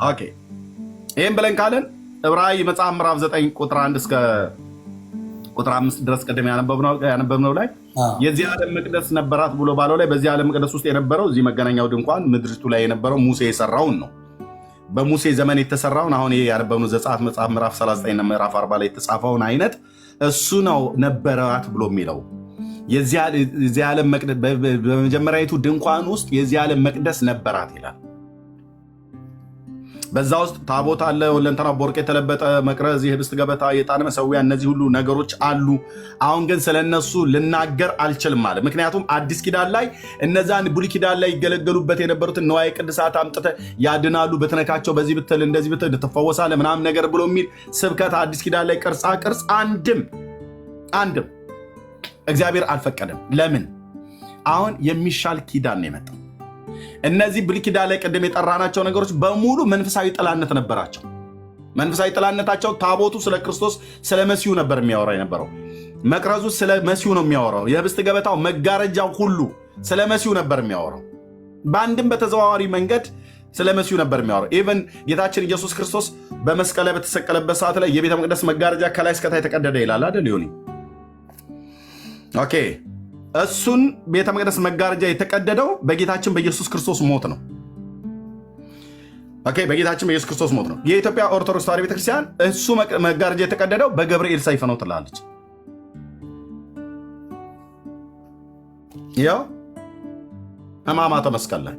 ኦኬ ይሄን ብለን ካለን ዕብራዊ መጽሐፍ ምዕራፍ 9 ቁጥር 1 እስከ ቁጥር 5 ድረስ ቀደም ያነበብነው ላይ የዚህ ዓለም መቅደስ ነበራት ብሎ ባለው ላይ በዚህ ዓለም መቅደስ ውስጥ የነበረው እዚህ መገናኛው ድንኳን ምድሪቱ ላይ የነበረው ሙሴ የሰራውን ነው። በሙሴ ዘመን የተሰራውን አሁን ይሄ ያነበብነው ዘጸአት መጽሐፍ ምዕራፍ 39 እና ምዕራፍ 40 ላይ የተጻፈውን አይነት እሱ ነው ነበራት ብሎ የሚለው የዚህ ዓለም መቅደስ በመጀመሪያዊቱ ድንኳን ውስጥ የዚህ ዓለም መቅደስ ነበራት ይላል። በዛ ውስጥ ታቦት አለ፣ ወለንተና በወርቅ የተለበጠ መቅረዝ፣ የህብስት ገበታ፣ የዕጣን መሰዊያ፣ እነዚህ ሁሉ ነገሮች አሉ። አሁን ግን ስለነሱ ልናገር አልችልም አለ። ምክንያቱም አዲስ ኪዳን ላይ እነዛን ብሉይ ኪዳን ላይ ይገለገሉበት የነበሩትን ንዋየ ቅድሳት አምጥተህ ያድናሉ፣ ብትነካቸው በዚህ ብትል እንደዚህ ብትል ትፈወሳለህ ምናምን ነገር ብሎ የሚል ስብከት አዲስ ኪዳን ላይ ቅርጻ ቅርጽ አንድም እግዚአብሔር አልፈቀደም። ለምን? አሁን የሚሻል ኪዳን ነው የመጣው። እነዚህ ብሉይ ኪዳን ላይ ቀደም የጠራናቸው ነገሮች በሙሉ መንፈሳዊ ጥላነት ነበራቸው። መንፈሳዊ ጥላነታቸው ታቦቱ ስለ ክርስቶስ ስለ መሲሁ ነበር የሚያወራ የነበረው። መቅረዙ ስለ መሲሁ ነው የሚያወራው። የህብስት ገበታው መጋረጃው ሁሉ ስለ መሲሁ ነበር የሚያወራው። በአንድም በተዘዋዋሪ መንገድ ስለ መሲሁ ነበር የሚያወራው። ኢቨን ጌታችን ኢየሱስ ክርስቶስ በመስቀል ላይ በተሰቀለበት ሰዓት ላይ የቤተ መቅደስ መጋረጃ ከላይ እስከታይ ተቀደደ ይላል አይደል? ሊሆን ኦኬ እሱን ቤተ መቅደስ መጋረጃ የተቀደደው በጌታችን በኢየሱስ ክርስቶስ ሞት ነው። ኦኬ በጌታችን በኢየሱስ ክርስቶስ ሞት ነው። የኢትዮጵያ ኦርቶዶክስ ተዋሕዶ ቤተክርስቲያን እሱ መጋረጃ የተቀደደው በገብርኤል ሰይፍ ነው ትላለች። ያው ሕማማተ መስቀል ላይ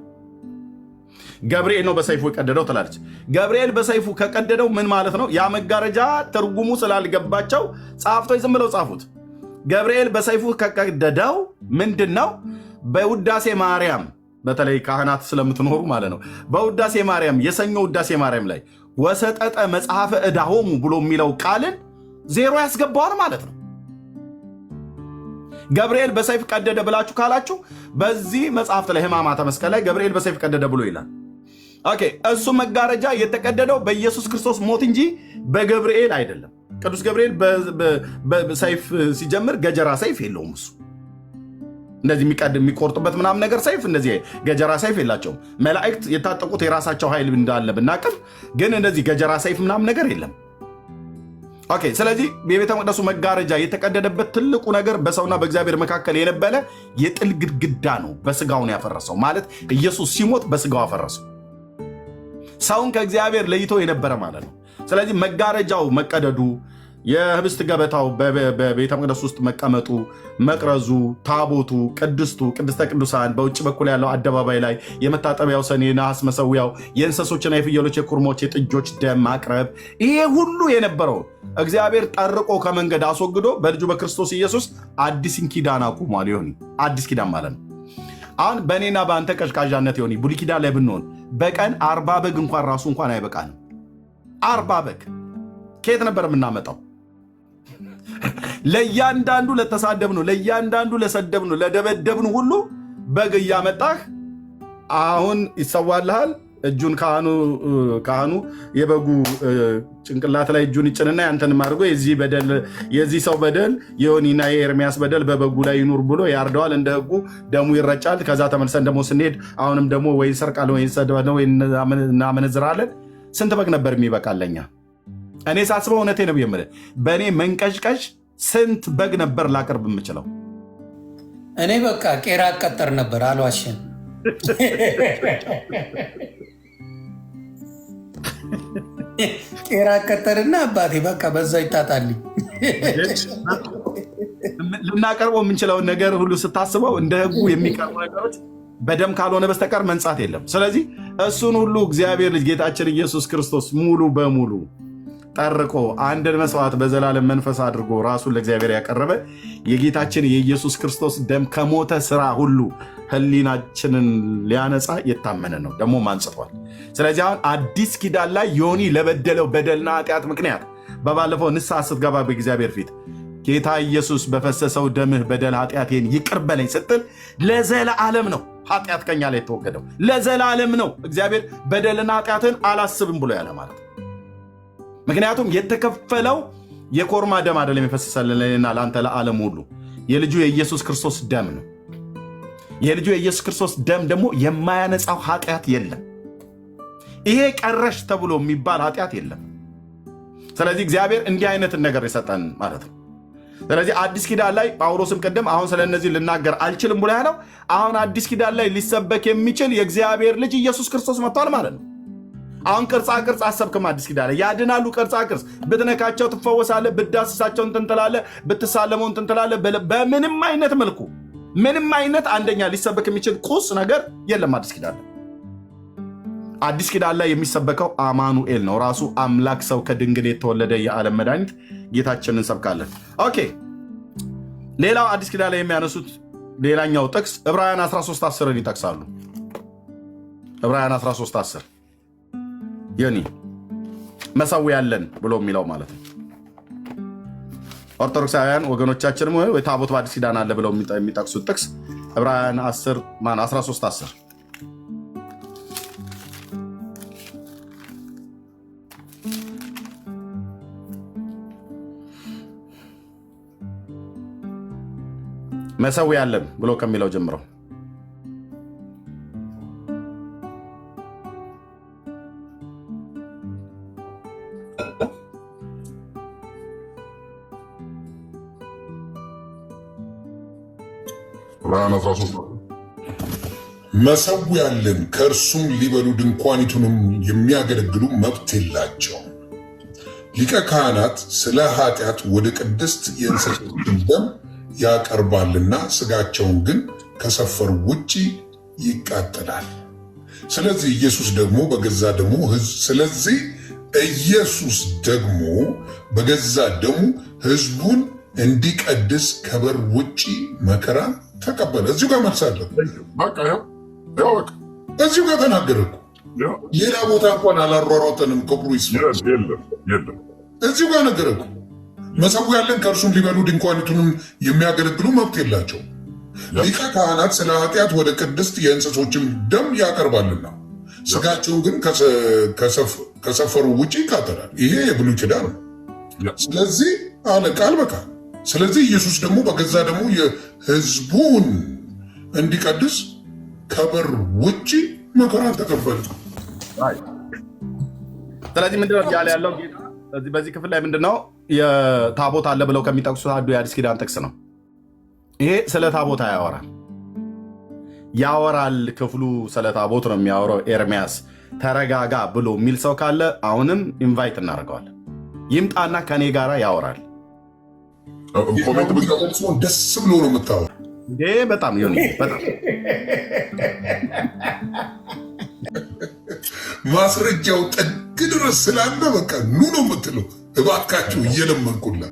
ገብርኤል ነው በሰይፉ የቀደደው ትላለች። ገብርኤል በሰይፉ ከቀደደው ምን ማለት ነው? ያ መጋረጃ ትርጉሙ ስላልገባቸው ጸሐፍቶች ዝም ብለው ጻፉት። ገብርኤል በሰይፉ ከቀደደው ምንድን ነው? በውዳሴ ማርያም በተለይ ካህናት ስለምትኖሩ ማለት ነው። በውዳሴ ማርያም የሰኞ ውዳሴ ማርያም ላይ ወሰጠጠ መጽሐፈ ዕዳሆሙ ብሎ የሚለው ቃልን ዜሮ ያስገባዋል ማለት ነው። ገብርኤል በሰይፍ ቀደደ ብላችሁ ካላችሁ በዚህ መጽሐፍት ላይ ሕማማተ መስቀል ላይ ገብርኤል በሰይፍ ቀደደ ብሎ ይላል። ኦኬ እሱ መጋረጃ የተቀደደው በኢየሱስ ክርስቶስ ሞት እንጂ በገብርኤል አይደለም። ቅዱስ ገብርኤል በሰይፍ ሲጀምር ገጀራ ሰይፍ የለውም። እሱ እንደዚህ የሚቆርጡበት ምናምን ነገር ሰይፍ እንደዚህ ገጀራ ሰይፍ የላቸውም። መላእክት የታጠቁት የራሳቸው ኃይል እንዳለ ብናቅም ግን እንደዚህ ገጀራ ሰይፍ ምናምን ነገር የለም። ኦኬ ስለዚህ የቤተ መቅደሱ መጋረጃ የተቀደደበት ትልቁ ነገር በሰውና በእግዚአብሔር መካከል የነበረ የጥል ግድግዳ ነው። በስጋውን ያፈረሰው ማለት ኢየሱስ ሲሞት በስጋው አፈረሰው። ሰውን ከእግዚአብሔር ለይቶ የነበረ ማለት ነው። ስለዚህ መጋረጃው መቀደዱ፣ የህብስት ገበታው በቤተ መቅደስ ውስጥ መቀመጡ፣ መቅረዙ፣ ታቦቱ፣ ቅድስተ ቅዱሳን በውጭ በኩል ያለው አደባባይ ላይ የመታጠቢያው ሰን፣ የነሐስ መሰዊያው፣ የእንስሶችና የፍየሎች፣ የኩርሞች፣ የጥጆች ደም ማቅረብ፣ ይሄ ሁሉ የነበረው እግዚአብሔር ጠርቆ ከመንገድ አስወግዶ በልጁ በክርስቶስ ኢየሱስ አዲስን ኪዳን አቁሟል። ይሆን አዲስ ኪዳን ማለት ነው። አሁን በእኔና በአንተ ቀዥቃዣነት ይሆን ብሉይ ኪዳን ላይ ብንሆን በቀን 40 በግ እንኳን ራሱ እንኳን አይበቃንም። 40 በግ ከየት ነበር የምናመጣው? ለእያንዳንዱ ለተሳደብነው፣ ለእያንዳንዱ ለሰደብነው፣ ለደበደብነው ሁሉ በግ እያመጣህ አሁን ይሰዋልሃል። እጁን ካህኑ የበጉ ጭንቅላት ላይ እጁን ይጭንና ያንተንም አድርጎ የዚህ ሰው በደል የዮኒና የኤርሚያስ በደል በበጉ ላይ ይኑር ብሎ ያርደዋል። እንደ ሕጉ ደሙ ይረጫል። ከዛ ተመልሰን ደግሞ ስንሄድ አሁንም ደግሞ ወይ ሰርቃል ወይ ሰድበነው ወይ እናመነዝራለን። ስንት በግ ነበር የሚበቃለኛ? እኔ ሳስበው እውነቴ ነው የምልህ፣ በእኔ መንቀዥቀዥ ስንት በግ ነበር ላቀርብ የምችለው? እኔ በቃ ቄራ አቀጠር ነበር፣ አልዋሽም። ቄራ አቀጠርና አባቴ በቃ በዛ ይታጣልኝ። ልናቀርበው የምንችለውን ነገር ሁሉ ስታስበው እንደ ሕጉ የሚቀርቡ ነገሮች በደም ካልሆነ በስተቀር መንጻት የለም። ስለዚህ እሱን ሁሉ እግዚአብሔር ልጅ ጌታችን ኢየሱስ ክርስቶስ ሙሉ በሙሉ ጠርቆ አንድን መስዋዕት በዘላለም መንፈስ አድርጎ ራሱን ለእግዚአብሔር ያቀረበ የጌታችን የኢየሱስ ክርስቶስ ደም ከሞተ ስራ ሁሉ ህሊናችንን ሊያነጻ የታመነ ነው፣ ደግሞ አንጽቷል። ስለዚህ አሁን አዲስ ኪዳን ላይ ዮኒ ለበደለው በደልና ኃጢአት ምክንያት በባለፈው ንስሐ ስትገባ በእግዚአብሔር ፊት ጌታ ኢየሱስ በፈሰሰው ደምህ በደል ኃጢአቴን ይቅር በለኝ ስትል ለዘላለም ነው ኃጢአት ከኛ ላይ የተወገደው። ለዘላለም ነው እግዚአብሔር በደልና ኃጢአትን አላስብም ብሎ ያለ ማለት ነው። ምክንያቱም የተከፈለው የኮርማ ደም አይደለም የፈሰሰልንና ለአንተ ለዓለም ሁሉ የልጁ የኢየሱስ ክርስቶስ ደም ነው። የልጁ የኢየሱስ ክርስቶስ ደም ደግሞ የማያነጻው ኃጢአት የለም። ይሄ ቀረሽ ተብሎ የሚባል ኃጢአት የለም። ስለዚህ እግዚአብሔር እንዲህ አይነትን ነገር የሰጠን ማለት ነው። ስለዚህ አዲስ ኪዳን ላይ ጳውሎስም ቅድም አሁን ስለነዚህ ልናገር አልችልም ብሎ ያለው አሁን አዲስ ኪዳን ላይ ሊሰበክ የሚችል የእግዚአብሔር ልጅ ኢየሱስ ክርስቶስ መጥቷል ማለት ነው። አሁን ቅርጻ ቅርጽ አሰብክም አዲስ ኪዳን ላይ ያድናሉ። ቅርጻ ቅርጽ ብትነካቸው ትፈወሳለህ፣ ብትዳስሳቸው እንትን ትላለህ፣ ብትሳለመው እንትን ትላለህ። በምንም አይነት መልኩ ምንም አይነት አንደኛ ሊሰበክ የሚችል ቁስ ነገር የለም አዲስ ኪዳን ላይ። አዲስ ኪዳን ላይ የሚሰበከው አማኑኤል ነው። ራሱ አምላክ ሰው ከድንግል የተወለደ የዓለም መድኃኒት ጌታችንን እንሰብካለን። ኦኬ፣ ሌላው አዲስ ኪዳን ላይ የሚያነሱት ሌላኛው ጥቅስ ዕብራውያን 13:10 ይጠቅሳሉ። ዕብራውያን 13:10 ዮኒ መሠዊያ አለን ብሎ የሚለው ማለት ነው። ኦርቶዶክሳውያን ወገኖቻችንም ወይ ታቦት በአዲስ ኪዳን አለ ብለው የሚጠቅሱት ጥቅስ ዕብራውያን 13:10 መሠዊያ አለን ብሎ ከሚለው ጀምረው መሠዊያ አለን ከእርሱም ሊበሉ ድንኳኒቱንም የሚያገለግሉ መብት የላቸውም። ሊቀ ካህናት ስለ ኃጢአት ወደ ቅድስት የእንስሶችን ደም ያቀርባልና ስጋቸውን ግን ከሰፈሩ ውጪ ይቃጠላል። ስለዚህ ኢየሱስ ደግሞ በገዛ ደሙ ሕዝቡን እንዲቀድስ ከበር ውጪ መከራ ተቀበለ። እዚሁ ጋር መልሳለሁ። እዚሁ ጋር ተናገረ። ሌላ ቦታ እንኳን አላሯሯጠንም። ክብሩ ይስማ። እዚሁ ጋር ነገረ። መሠዊያ አለን ከእርሱም ሊበሉ ድንኳኒቱንም የሚያገለግሉ መብት የላቸው። ሊቀ ካህናት ስለ ኃጢአት ወደ ቅድስት የእንስሶችን ደም ያቀርባልና ስጋቸውን ግን ከሰፈሩ ውጭ ይቃጠላል። ይሄ የብሉይ ኪዳን ነው። ስለዚህ አለ ቃል በቃል። ስለዚህ ኢየሱስ ደግሞ በገዛ ደግሞ የሕዝቡን እንዲቀድስ ከበር ውጭ መከራን ተቀበለ። ስለዚህ ምንድነው ያለ ያለው ጌታ በዚህ ክፍል ላይ ምንድነው የታቦት አለ ብለው ከሚጠቅሱት አንዱ የአዲስ ኪዳን ጥቅስ ነው። ይሄ ስለ ታቦት ያወራል። ክፍሉ ስለ ታቦት ነው የሚያወራው። ኤርሚያስ ተረጋጋ ብሎ የሚል ሰው ካለ አሁንም ኢንቫይት እናደርገዋለን። ይምጣና ከኔ ጋራ ያወራል። ደስ ብሎ ነው የምታወራው። በጣም በጣም ማስረጃው ጥግ ድረስ ስላለ በቃ ኑ ነው የምትለው። እባካችሁ እየለመንኩላ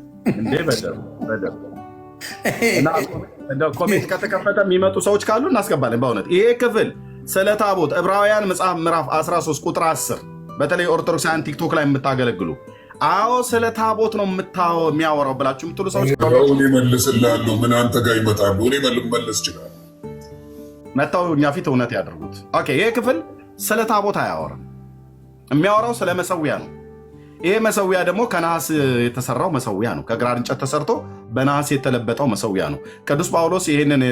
ኮሜንት ከተከፈተ የሚመጡ ሰዎች ካሉ እናስገባለን። በእውነት ይሄ ክፍል ስለ ታቦት ዕብራውያን መጽሐፍ ምዕራፍ 13 ቁጥር 10 በተለይ ኦርቶዶክሳውያን ቲክቶክ ላይ የምታገለግሉ አዎ ስለ ታቦት ነው የሚያወራው ብላችሁ የምትሉ ሰዎች እኔ መልስላለሁ። ምን አንተ ጋር ይመጣሉ? እኔ መለስ ይችላል። መጥተው እኛ ፊት እውነት ያደርጉት። ኦኬ፣ ይሄ ክፍል ስለ ታቦት አያወራም። የሚያወራው ስለ መሠዊያ ነው። ይሄ መሠዊያ ደግሞ ከነሐስ የተሰራው መሠዊያ ነው። ከግራር እንጨት ተሰርቶ በነሐስ የተለበጠው መሠዊያ ነው። ቅዱስ ጳውሎስ ይህንን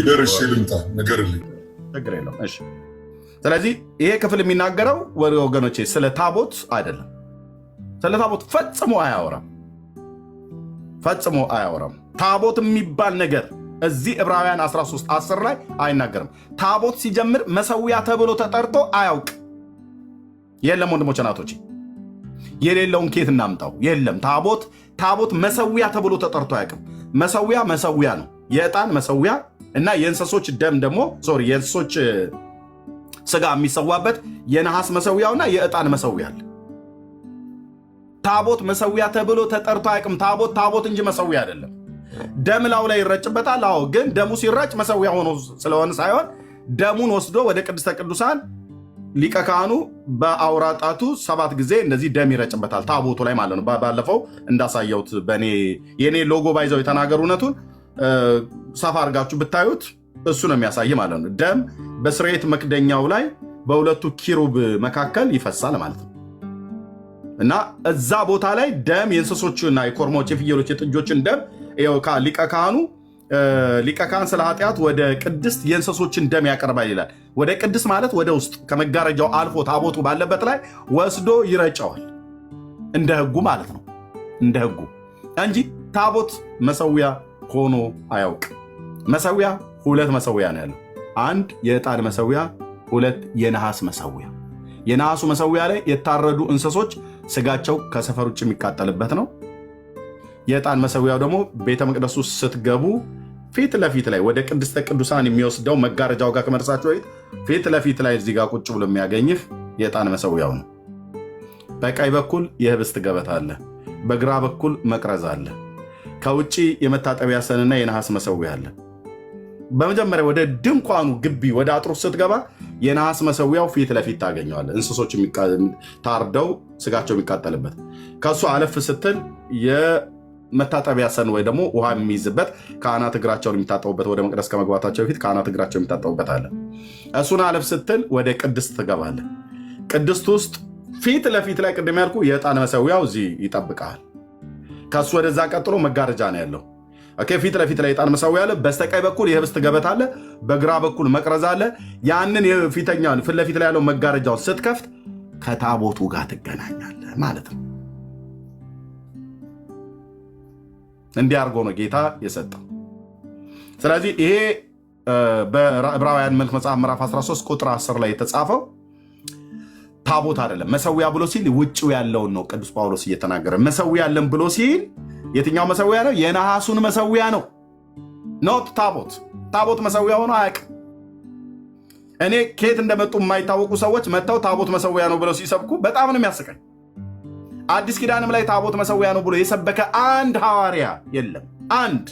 ደርሼ ልምጣ ንገርልኝ። ችግር የለም። እሺ፣ ስለዚህ ይሄ ክፍል የሚናገረው ወገኖቼ ስለ ታቦት አይደለም። ስለ ታቦት ፈጽሞ አያወራም። ታቦት የሚባል ነገር እዚህ ዕብራውያን 13:10 ላይ አይናገርም። ታቦት ሲጀምር መሠዊያ ተብሎ ተጠርቶ አያውቅ። የለም ወንድሞች ናቶች፣ የሌለውን ኬት እናምጣው? የለም። ታቦት መሠዊያ ተብሎ ተጠርቶ አያውቅም። መሠዊያ ነው። የዕጣን መሠዊያ እና የእንስሶች ደም ደግሞ የእንስሶች ስጋ የሚሰዋበት የነሐስ መሠዊያውና የዕጣን መሠዊያ አለ። ታቦት መሠዊያ ተብሎ ተጠርቶ አያውቅም። ታቦት እንጂ መሠዊያ አይደለም። ደም ላው ላይ ይረጭበታል። አዎ፣ ግን ደሙ ሲረጭ መሠዊያ ሆኖ ስለሆነ ሳይሆን ደሙን ወስዶ ወደ ቅድስተ ቅዱሳን ሊቀ ካህኑ በአውራ ጣቱ 7 ጊዜ እንደዚህ ደም ይረጭበታል፣ ታቦቱ ላይ ማለት ነው። ባለፈው እንዳሳየሁት የኔ ሎጎ ባይዘው የተናገሩ እውነቱን ሰፋ አድርጋችሁ ብታዩት እሱ ነው የሚያሳይ ማለት ነው። ደም በስርየት መክደኛው ላይ በሁለቱ ኪሩብ መካከል ይፈሳል ማለት ነው። እና እዛ ቦታ ላይ ደም የእንስሶችና የኮርማዎች፣ የፍየሎች፣ የጥጆችን ደም ሊቀ ካህኑ ሊቀ ካህን ስለ ኃጢአት ወደ ቅድስት የእንስሶችን ደም ያቀርባል ይላል። ወደ ቅድስት ማለት ወደ ውስጥ ከመጋረጃው አልፎ ታቦቱ ባለበት ላይ ወስዶ ይረጨዋል። እንደ ሕጉ ማለት ነው፣ እንደ ሕጉ እንጂ ታቦት መሰዊያ ሆኖ አያውቅ። መሰዊያ ሁለት መሰዊያ ነው ያለው። አንድ የዕጣን መሰዊያ፣ ሁለት የነሐስ መሰዊያ። የነሐሱ መሰዊያ ላይ የታረዱ እንስሶች ስጋቸው ከሰፈር ውጭ የሚቃጠልበት ነው። የዕጣን መሰዊያው ደግሞ ቤተ መቅደሱ ስትገቡ ፊት ለፊት ላይ ወደ ቅድስተ ቅዱሳን የሚወስደው መጋረጃው ጋር ከመድረሳችሁ በፊት ፊት ለፊት ላይ እዚህ ጋር ቁጭ ብሎ የሚያገኝህ የዕጣን መሰዊያው ነው። በቀኝ በኩል የህብስት ገበታ አለ፣ በግራ በኩል መቅረዝ አለ። ከውጭ የመታጠቢያ ሰንና የነሐስ መሰዊያ አለ። በመጀመሪያ ወደ ድንኳኑ ግቢ ወደ አጥሩ ስትገባ የነሐስ መሰዊያው ፊት ለፊት ታገኘዋለህ፣ እንስሶች ታርደው ስጋቸው የሚቃጠልበት። ከእሱ አለፍ ስትል የመታጠቢያ ሰን ወይ ደግሞ ውሃ የሚይዝበት ካህናት እግራቸውን የሚታጠቡበት፣ ወደ መቅደስ ከመግባታቸው በፊት ካህናት እግራቸው የሚታጠቡበት አለ። እሱን አለፍ ስትል ወደ ቅድስት ትገባለህ። ቅድስት ውስጥ ፊት ለፊት ላይ ቅድም ያልኩ የዕጣን መሰዊያው እዚህ ይጠብቃል። ከእሱ ወደዛ ቀጥሎ መጋረጃ ነው ያለው። ፊት ለፊት ላይ የዕጣን መሰዊያ አለ። በስተቀኝ በኩል የህብስት ገበታ አለ። በግራ በኩል መቅረዝ አለ። ያንን የፊተኛውን ፊት ለፊት ላይ ያለው መጋረጃውን ስትከፍት ከታቦቱ ጋር ትገናኛለህ ማለት ነው። እንዲህ አድርጎ ነው ጌታ የሰጠው። ስለዚህ ይሄ በዕብራውያን መልክ መጽሐፍ ምዕራፍ 13 ቁጥር 10 ላይ የተጻፈው ታቦት አይደለም። መሰዊያ ብሎ ሲል ውጭው ያለውን ነው ቅዱስ ጳውሎስ እየተናገረ። መሰዊያ ያለን ብሎ ሲል የትኛው መሰዊያ ነው? የነሐሱን መሰዊያ ነው። ኖት ታቦት። ታቦት መሰዊያ ሆኖ አያውቅም። እኔ ከየት እንደመጡ የማይታወቁ ሰዎች መጥተው ታቦት መሰዊያ ነው ብለው ሲሰብኩ በጣም ነው የሚያስቀኝ። አዲስ ኪዳንም ላይ ታቦት መሰዊያ ነው ብሎ የሰበከ አንድ ሐዋርያ የለም። አንድ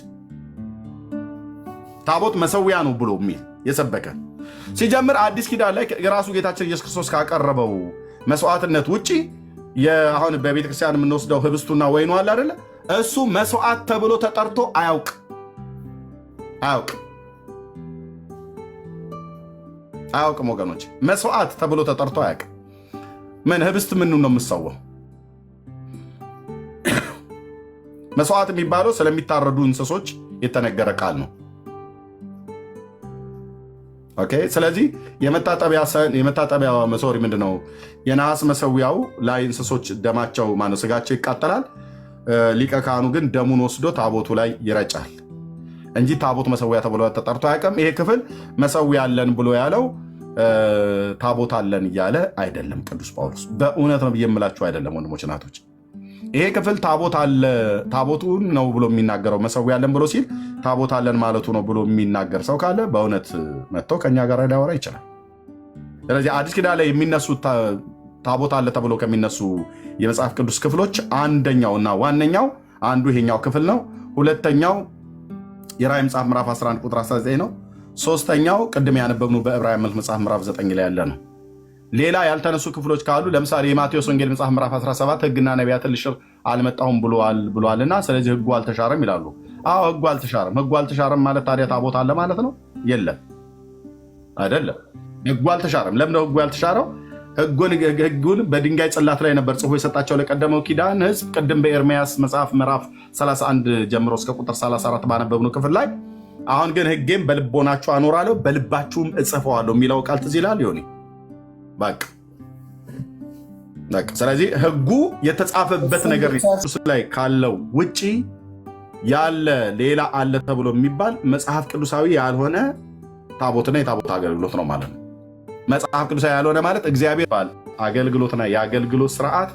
ታቦት መሰዊያ ነው ብሎ የሚል የሰበከ ሲጀምር አዲስ ኪዳን ላይ የራሱ ጌታችን ኢየሱስ ክርስቶስ ካቀረበው መስዋዕትነት ውጭ አሁን በቤተክርስቲያን የምንወስደው ህብስቱና ወይኑ አለ አይደለ? እሱ መስዋዕት ተብሎ ተጠርቶ አያውቅም ወገኖች። መስዋዕት ተብሎ ተጠርቶ አያውቅም። ምን ህብስት ምን ነው የምሰዋው? መስዋዕት የሚባለው ስለሚታረዱ እንስሶች የተነገረ ቃል ነው። ስለዚህ የመታጠቢያ መሶሪ ምንድነው? የነሐስ መሰዊያው ላይ እንስሶች ደማቸው ስጋቸው ይቃጠላል። ሊቀ ካህኑ ግን ደሙን ወስዶ ታቦቱ ላይ ይረጫል እንጂ ታቦት መሰዊያ ተብሎ ተጠርቶ አያውቅም። ይሄ ክፍል መሰዊያ አለን ብሎ ያለው ታቦት አለን እያለ አይደለም ቅዱስ ጳውሎስ። በእውነት ነው ብዬ የምላችሁ አይደለም ወንድሞች እናቶች። ይሄ ክፍል ታቦቱን ነው ብሎ የሚናገረው። መሰዊያ አለን ብሎ ሲል ታቦት አለን ማለቱ ነው ብሎ የሚናገር ሰው ካለ በእውነት መጥቶ ከኛ ጋር ሊያወራ ይችላል። ስለዚህ አዲስ ኪዳን ላይ የሚነሱ ታቦት አለ ተብሎ ከሚነሱ የመጽሐፍ ቅዱስ ክፍሎች አንደኛው እና ዋነኛው አንዱ ይሄኛው ክፍል ነው። ሁለተኛው የራእይ መጽሐፍ ምዕራፍ 11 ቁጥር 19 ነው። ሶስተኛው ቅድም ያነበብነው በዕብራውያን መልክ መጽሐፍ ምዕራፍ 9 ላይ ያለ ነው። ሌላ ያልተነሱ ክፍሎች ካሉ ለምሳሌ የማቴዎስ ወንጌል መጽሐፍ ምዕራፍ 17 ሕግና ነቢያትን ልሽር አልመጣሁም ብሏልና ስለዚህ ሕጉ አልተሻረም ይላሉ። አዎ ሕጉ አልተሻረም። ሕጉ አልተሻረም ማለት ታዲያ ታቦት አለ ማለት ነው? የለም አይደለም። ሕጉ አልተሻረም። ለምን ነው ሕጉ ያልተሻረው? ሕጉን በድንጋይ ጽላት ላይ ነበር ጽፎ የሰጣቸው ለቀደመው ኪዳን ሕዝብ። ቅድም በኤርምያስ መጽሐፍ ምዕራፍ 31 ጀምሮ እስከ ቁጥር 34 ባነበብነው ክፍል ላይ አሁን ግን ሕጌም በልቦናችሁ አኖራለሁ በልባችሁም እጽፈዋለሁ የሚለው ቃል ትዝ ይላል ይሆን? በቃ ስለዚህ ሕጉ የተጻፈበት ነገር ላይ ካለው ውጪ ያለ ሌላ አለ ተብሎ የሚባል መጽሐፍ ቅዱሳዊ ያልሆነ ታቦትና የታቦት አገልግሎት ነው ማለት ነው። መጽሐፍ ቅዱሳዊ ያልሆነ ማለት እግዚአብሔር ባል አገልግሎትና የአገልግሎት ስርዓት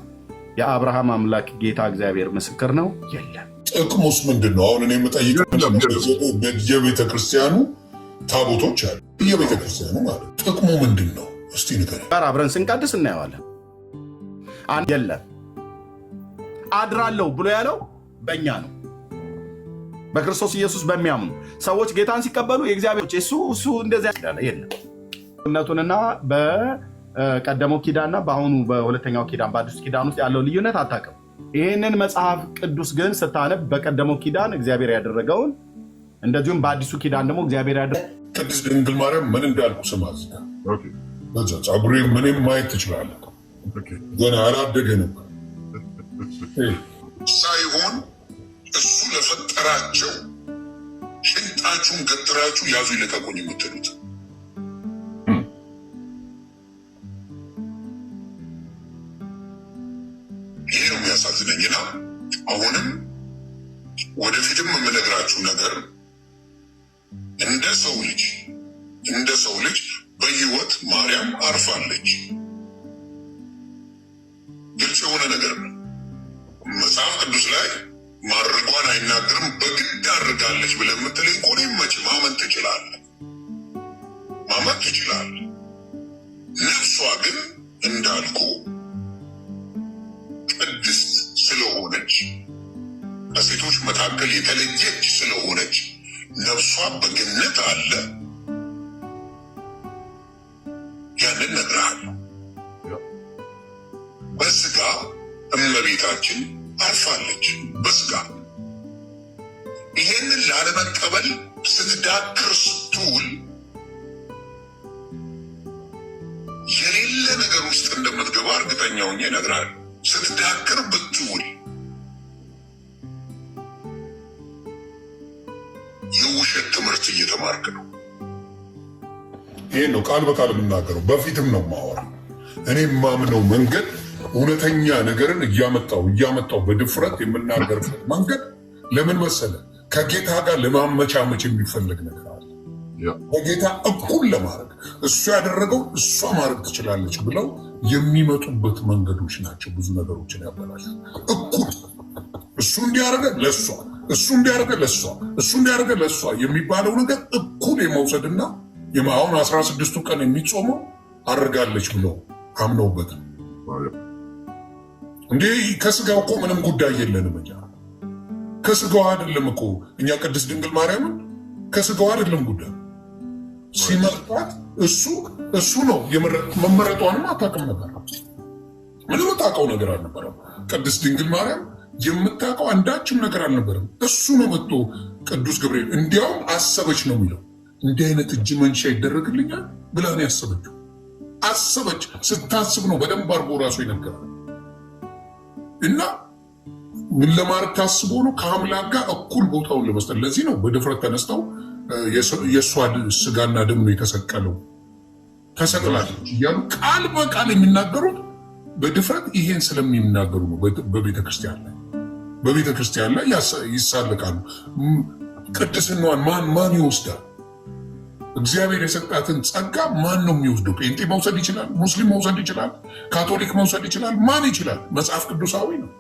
የአብርሃም አምላክ ጌታ እግዚአብሔር ምስክር ነው። የለም። ጥቅሙስ ምንድን ነው? አሁን እኔ የምጠይቀው የቤተክርስቲያኑ ታቦቶች አሉ። የቤተክርስቲያኑ ማለት ጥቅሙ ምንድን ነው? እስቲ ንገረኝ። ጋር አብረን ስንቀድስ እናየዋለን። የለም አድራለሁ ብሎ ያለው በእኛ ነው፣ በክርስቶስ ኢየሱስ በሚያምኑ ሰዎች ጌታን ሲቀበሉ የእግዚአብሔር እሱ እንደዚያ የለም። ነቱንና በቀደመው ኪዳንና በአሁኑ በሁለተኛው ኪዳን በአዲሱ ኪዳን ውስጥ ያለው ልዩነት አታውቅም። ይህንን መጽሐፍ ቅዱስ ግን ስታነብ በቀደመው ኪዳን እግዚአብሔር ያደረገውን እንደዚሁም በአዲሱ ኪዳን ደግሞ እግዚአብሔር ቅድስት ድንግል ማርያም ምን እንዳልኩ ስማዝ በዛ ጸጉሬ ምንም ማየት ትችላለህ። ገና አላደገ ነበር ሳይሆን እሱ ለፈጠራቸው ሽንጣ ውስጣችሁን ገትራችሁ ያዙ ይልቀቁኝ የምትሉት? ይሄ ነው የሚያሳዝነኝና አሁንም ወደፊትም የምነግራችሁ ነገር እንደ ሰው ልጅ በሕይወት ማርያም አርፋለች። ግልጽ የሆነ ነገር ነው። መጽሐፍ ቅዱስ ላይ ማድረጓን አይናገርም፣ በግድ አድርጋለች ብለህ የምትለኝ እኮ እኔም መቼ ማመን ትችላለህ። ነፍሷ ግን እንዳልኩ ቅድስት ስለሆነች ከሴቶች መካከል የተለየች ስለሆነች ነፍሷ በገነት አለ። ያንን እነግርሃለሁ። በስጋ እመቤታችን አርፋለች። በስጋ ይሄንን ላለመቀበል ስትዳክር ስትውል የሌለ ነገር ውስጥ እንደምትገባ እርግጠኛ ሆኜ እነግርሃለሁ። ስትዳክር ብትውል የውሸት ትምህርት እየተማርክ ነው። ይሄን ነው ቃል በቃል የምናገረው። በፊትም ነው ማወራ። እኔ የማምነው መንገድ እውነተኛ ነገርን እያመጣው በድፍረት የምናገርበት መንገድ ለምን መሰለ? ከጌታ ጋር ለማመቻመች የሚፈለግ ነገር አለ። በጌታ እኩል ለማድረግ እሱ ያደረገው እሷ ማድረግ ትችላለች ብለው የሚመጡበት መንገዶች ናቸው ብዙ ነገሮችን ያበላሹ። እኩል እሱ እንዲያደርገ ለእሷ፣ እሱ እንዲያደርገ ለእሷ፣ እሱ እንዲያደርገ ለእሷ የሚባለው ነገር እኩል የመውሰድና አሁን 16ቱ ቀን የሚጾመው አድርጋለች ብለው አምነውበት ነው። እንዴ ከስጋው እኮ ምንም ጉዳይ የለንም። እኛ ከስጋው አይደለም እኮ እኛ ቅድስት ድንግል ማርያምን ከስጋው አይደለም ጉዳይ። ሲመርጣት እሱ ነው መመረጧንም አታውቅም ነበር። ምንም ታውቀው ነገር አልነበረም። ቅድስት ድንግል ማርያም የምታውቀው አንዳችም ነገር አልነበረም። እሱ ነው መጥቶ ቅዱስ ገብርኤል እንዲያውም አሰበች ነው የሚለው እንዲህ አይነት እጅ መንሻ ይደረግልኛል ብላ ነው ያሰበችው። አሰበች። ስታስብ ነው በደንብ አድርጎ ራሱ ይነገራል። እና ምን ለማድረግ ታስቦ ነው? ከአምላክ ጋር እኩል ቦታውን ለመስጠት። ለዚህ ነው በድፍረት ተነስተው የእሷ ስጋና ደም ነው የተሰቀለው፣ ተሰቅላለች እያሉ ቃል በቃል የሚናገሩት በድፍረት ይሄን ስለሚናገሩ ነው። በቤተ ክርስቲያን ላይ ይሳለቃሉ። ቅድስናዋን ማን ይወስዳል? እግዚአብሔር የሰጣትን ጸጋ ማን ነው የሚወስደው? ጴንጤ መውሰድ ይችላል፣ ሙስሊም መውሰድ ይችላል፣ ካቶሊክ መውሰድ ይችላል። ማን ይችላል? መጽሐፍ ቅዱሳዊ ነው።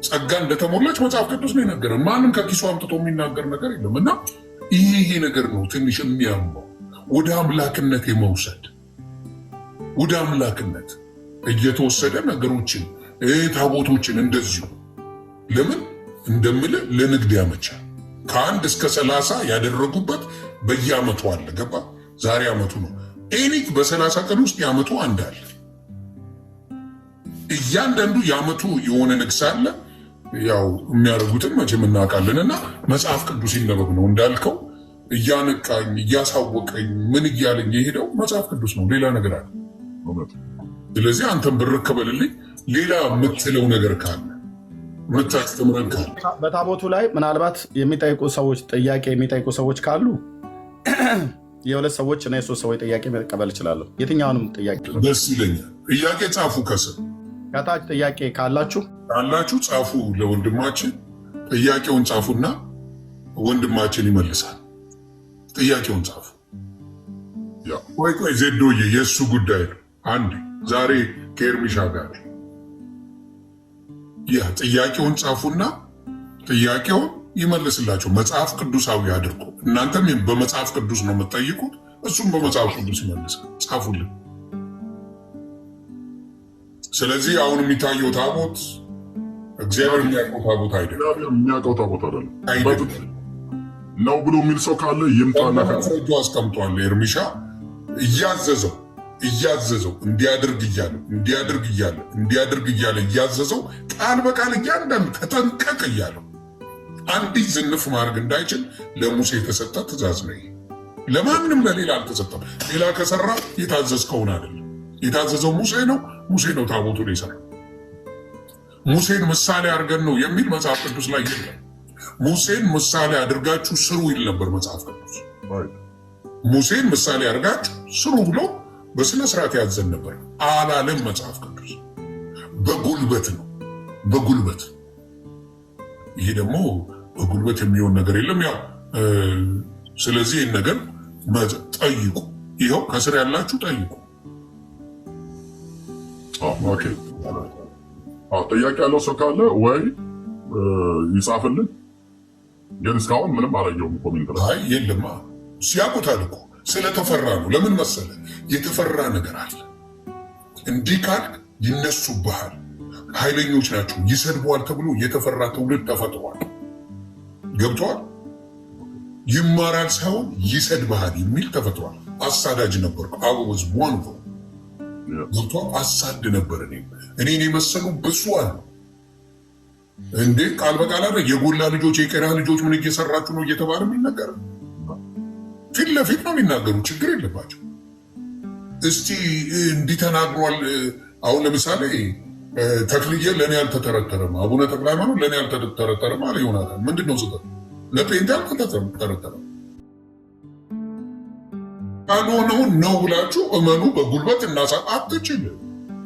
ጸጋ እንደተሞላች መጽሐፍ ቅዱስ ነው የነገረን። ማንም ከኪሱ አምጥቶ የሚናገር ነገር የለም። እና ይሄ ነገር ነው ትንሽ የሚያመው፣ ወደ አምላክነት የመውሰድ ወደ አምላክነት እየተወሰደ ነገሮችን ታቦቶችን እንደዚሁ ለምን እንደምልህ ለንግድ ያመቻል። ከ1 እስከ 30 ያደረጉበት በየዓመቱ አለ። ገባ? ዛሬ ዓመቱ ነው። ኤኒክ በ30 ቀን ውስጥ የዓመቱ አንድ አለ። እያንዳንዱ የዓመቱ የሆነ ንግስ አለ። ያው የሚያደርጉትን መቼም እናውቃለን። እና መጽሐፍ ቅዱስ ይነበብ ነው እንዳልከው፣ እያነቃኝ እያሳወቀኝ ምን እያለኝ የሄደው መጽሐፍ ቅዱስ ነው። ሌላ ነገር አለ። ስለዚህ አንተም ብርክበልልኝ ሌላ የምትለው ነገር ካለ ምታስተምረን ካለ በታቦቱ ላይ ምናልባት የሚጠይቁ ሰዎች ጥያቄ የሚጠይቁ ሰዎች ካሉ የ2 ሰዎች እና የ3 ሰዎች ጥያቄ መቀበል እችላለሁ። የትኛውንም ጥያቄ ደስ ይለኛል። ጥያቄ ጻፉ። ከስር ከታች ጥያቄ ካላችሁ ጻፉ። ለወንድማችን ጥያቄውን ጻፉና ወንድማችን ይመልሳል። ጥያቄውን ጻፉ። ቆይ ዜዶዬ የእሱ ጉዳይ ነው። አንድ ዛሬ ከኤርሚሻ ጋር ጥያቄውን ጻፉና ጥያቄውን ይመልስላቸው። መጽሐፍ ቅዱሳዊ አድርጎ እናንተም በመጽሐፍ ቅዱስ ነው የምትጠይቁት፣ እሱም በመጽሐፍ ቅዱስ ይመልሳል። ጻፉልን። ስለዚህ አሁን የሚታየው ታቦት እግዚአብሔር የሚያውቀው ታቦት አይደለም። የሚያውቀው ታቦት አይደለም ነው ብሎ የሚል ሰው ካለ ይምጣና ከፍረጁ አስቀምጧል። ኤርሚሻ እያዘዘው እንዲያደርግ እያለ እያዘዘው ቃል በቃል እያንዳንዱ ተጠንቀቅ እያለው አንዲት ዝንፍ ማድረግ እንዳይችል ለሙሴ የተሰጠ ትእዛዝ ነው። ለማንም ለሌላ አልተሰጠም። ሌላ ከሰራ የታዘዝከውን አይደለም። የታዘዘው ሙሴ ነው ታቦቱን የሰራው። ሙሴን ምሳሌ አድርገን ነው የሚል መጽሐፍ ቅዱስ ላይ የለም። ሙሴን ምሳሌ አድርጋችሁ ስሩ ይል ነበር መጽሐፍ ቅዱስ። ሙሴን ምሳሌ አድርጋችሁ ስሩ ብሎ በስነ ስርዓት ያዘን ነበር አላለም መጽሐፍ ቅዱስ። በጉልበት ነው፣ በጉልበት። ይሄ ደግሞ በጉልበት የሚሆን ነገር የለም። ያው ስለዚህ ይህን ነገር ጠይቁ። ይኸው ከስር ያላችሁ ጠይቁ። ጥያቄ ያለው ሰው ካለ ወይ ይጻፍልን። ግን እስካሁን ምንም አላየሁም ኮሜንት ላይ። አይ የለማ ሲያውቁታል እኮ ስለተፈራ ነው። ለምን መሰለ? የተፈራ ነገር አለ። እንዲህ ካልክ ይነሱብሃል፣ ኃይለኞች ናቸው፣ ይሰድበዋል ተብሎ የተፈራ ትውልድ ተፈጥሯል። ገብቷል? ይማራል ሳይሆን ይሰድብሃል የሚል ተፈጥሯል። አሳዳጅ ነበር። አወዝ ዋን ገብቷል? አሳድ ነበር። እኔን የመሰሉ ብዙ አሉ። እንዴ ቃል በቃል አለ የጎላ ልጆች የቄራ ልጆች ምን እየሰራችሁ ነው እየተባለ የሚነገር ፊት ለፊት ነው የሚናገሩ። ችግር የለባቸው። እስቲ እንዲህ ተናግሯል። አሁን ለምሳሌ ተክልዬ ለእኔ አልተጠረጠረም፣ አቡነ ተክለ ሃይማኖት ለእኔ አልተጠረጠረም አለ ዮናታን። ምንድን ነው ስጠት? ለጴንጤ አልተጠረጠረም። ካልሆነውን ነው ብላችሁ እመኑ። በጉልበት እናሳ አትችል።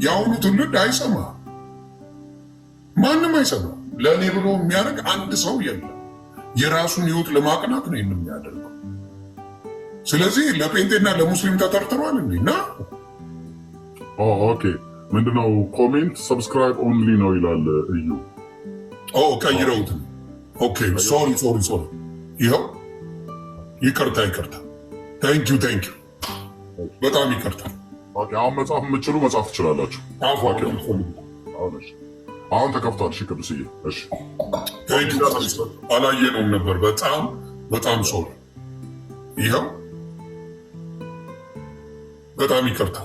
የአሁኑ ትውልድ አይሰማ፣ ማንም አይሰማ። ለእኔ ብሎ የሚያደርግ አንድ ሰው የለም። የራሱን ህይወት ለማቅናት ነው የሚያደርገው። ስለዚህ ለጴንጤና ለሙስሊም ተጠርጥሯል እንዲና ኦኬ። ምንድነው ኮሜንት ሰብስክራይብ ኦንሊ ነው ይላል እዩ። ቀይረውት። ኦኬ ሶሪ። ይኸው ይቅርታ። ታንኪዩ በጣም ይቅርታ። አሁን መጽሐፍ የምችሉ መጽሐፍ ትችላላችሁ። አሁን ተከፍቷል። እሺ ቅዱስዬ፣ እሺ አላየነውም ነበር። በጣም ሶሪ። ይኸው በጣም ይቅርታ።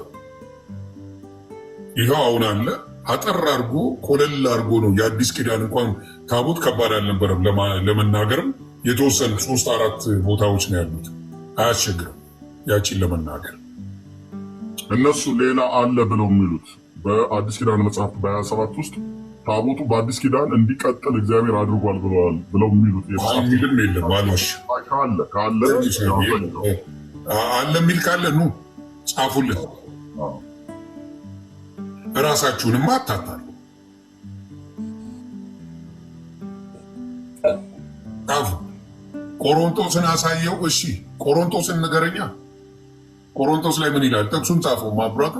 ይኸው አሁን አለ። አጠር አድርጎ ኮለል አድርጎ ነው። የአዲስ ኪዳን እንኳን ታቦት ከባድ አልነበረም ለመናገርም። የተወሰኑ 3-4 ቦታዎች ነው ያሉት። አያስቸግርም ያቺን ለመናገር። እነሱ ሌላ አለ ብለው የሚሉት በአዲስ ኪዳን መጽሐፍት በ27 ውስጥ ታቦቱ በአዲስ ኪዳን እንዲቀጥል እግዚአብሔር አድርጓል ብለዋል ብለው የሚሉት የሚልም የለም። አሎሽ አለ የሚል ካለ ኑ ጻፉልን። እራሳችሁንም አታታሉ። ጻፉ። ቆሮንቶስን አሳየው። እሺ ቆሮንቶስን ንገረኛ። ቆሮንቶስ ላይ ምን ይላል? ጥቅሱን ጻፈው ማብራታ።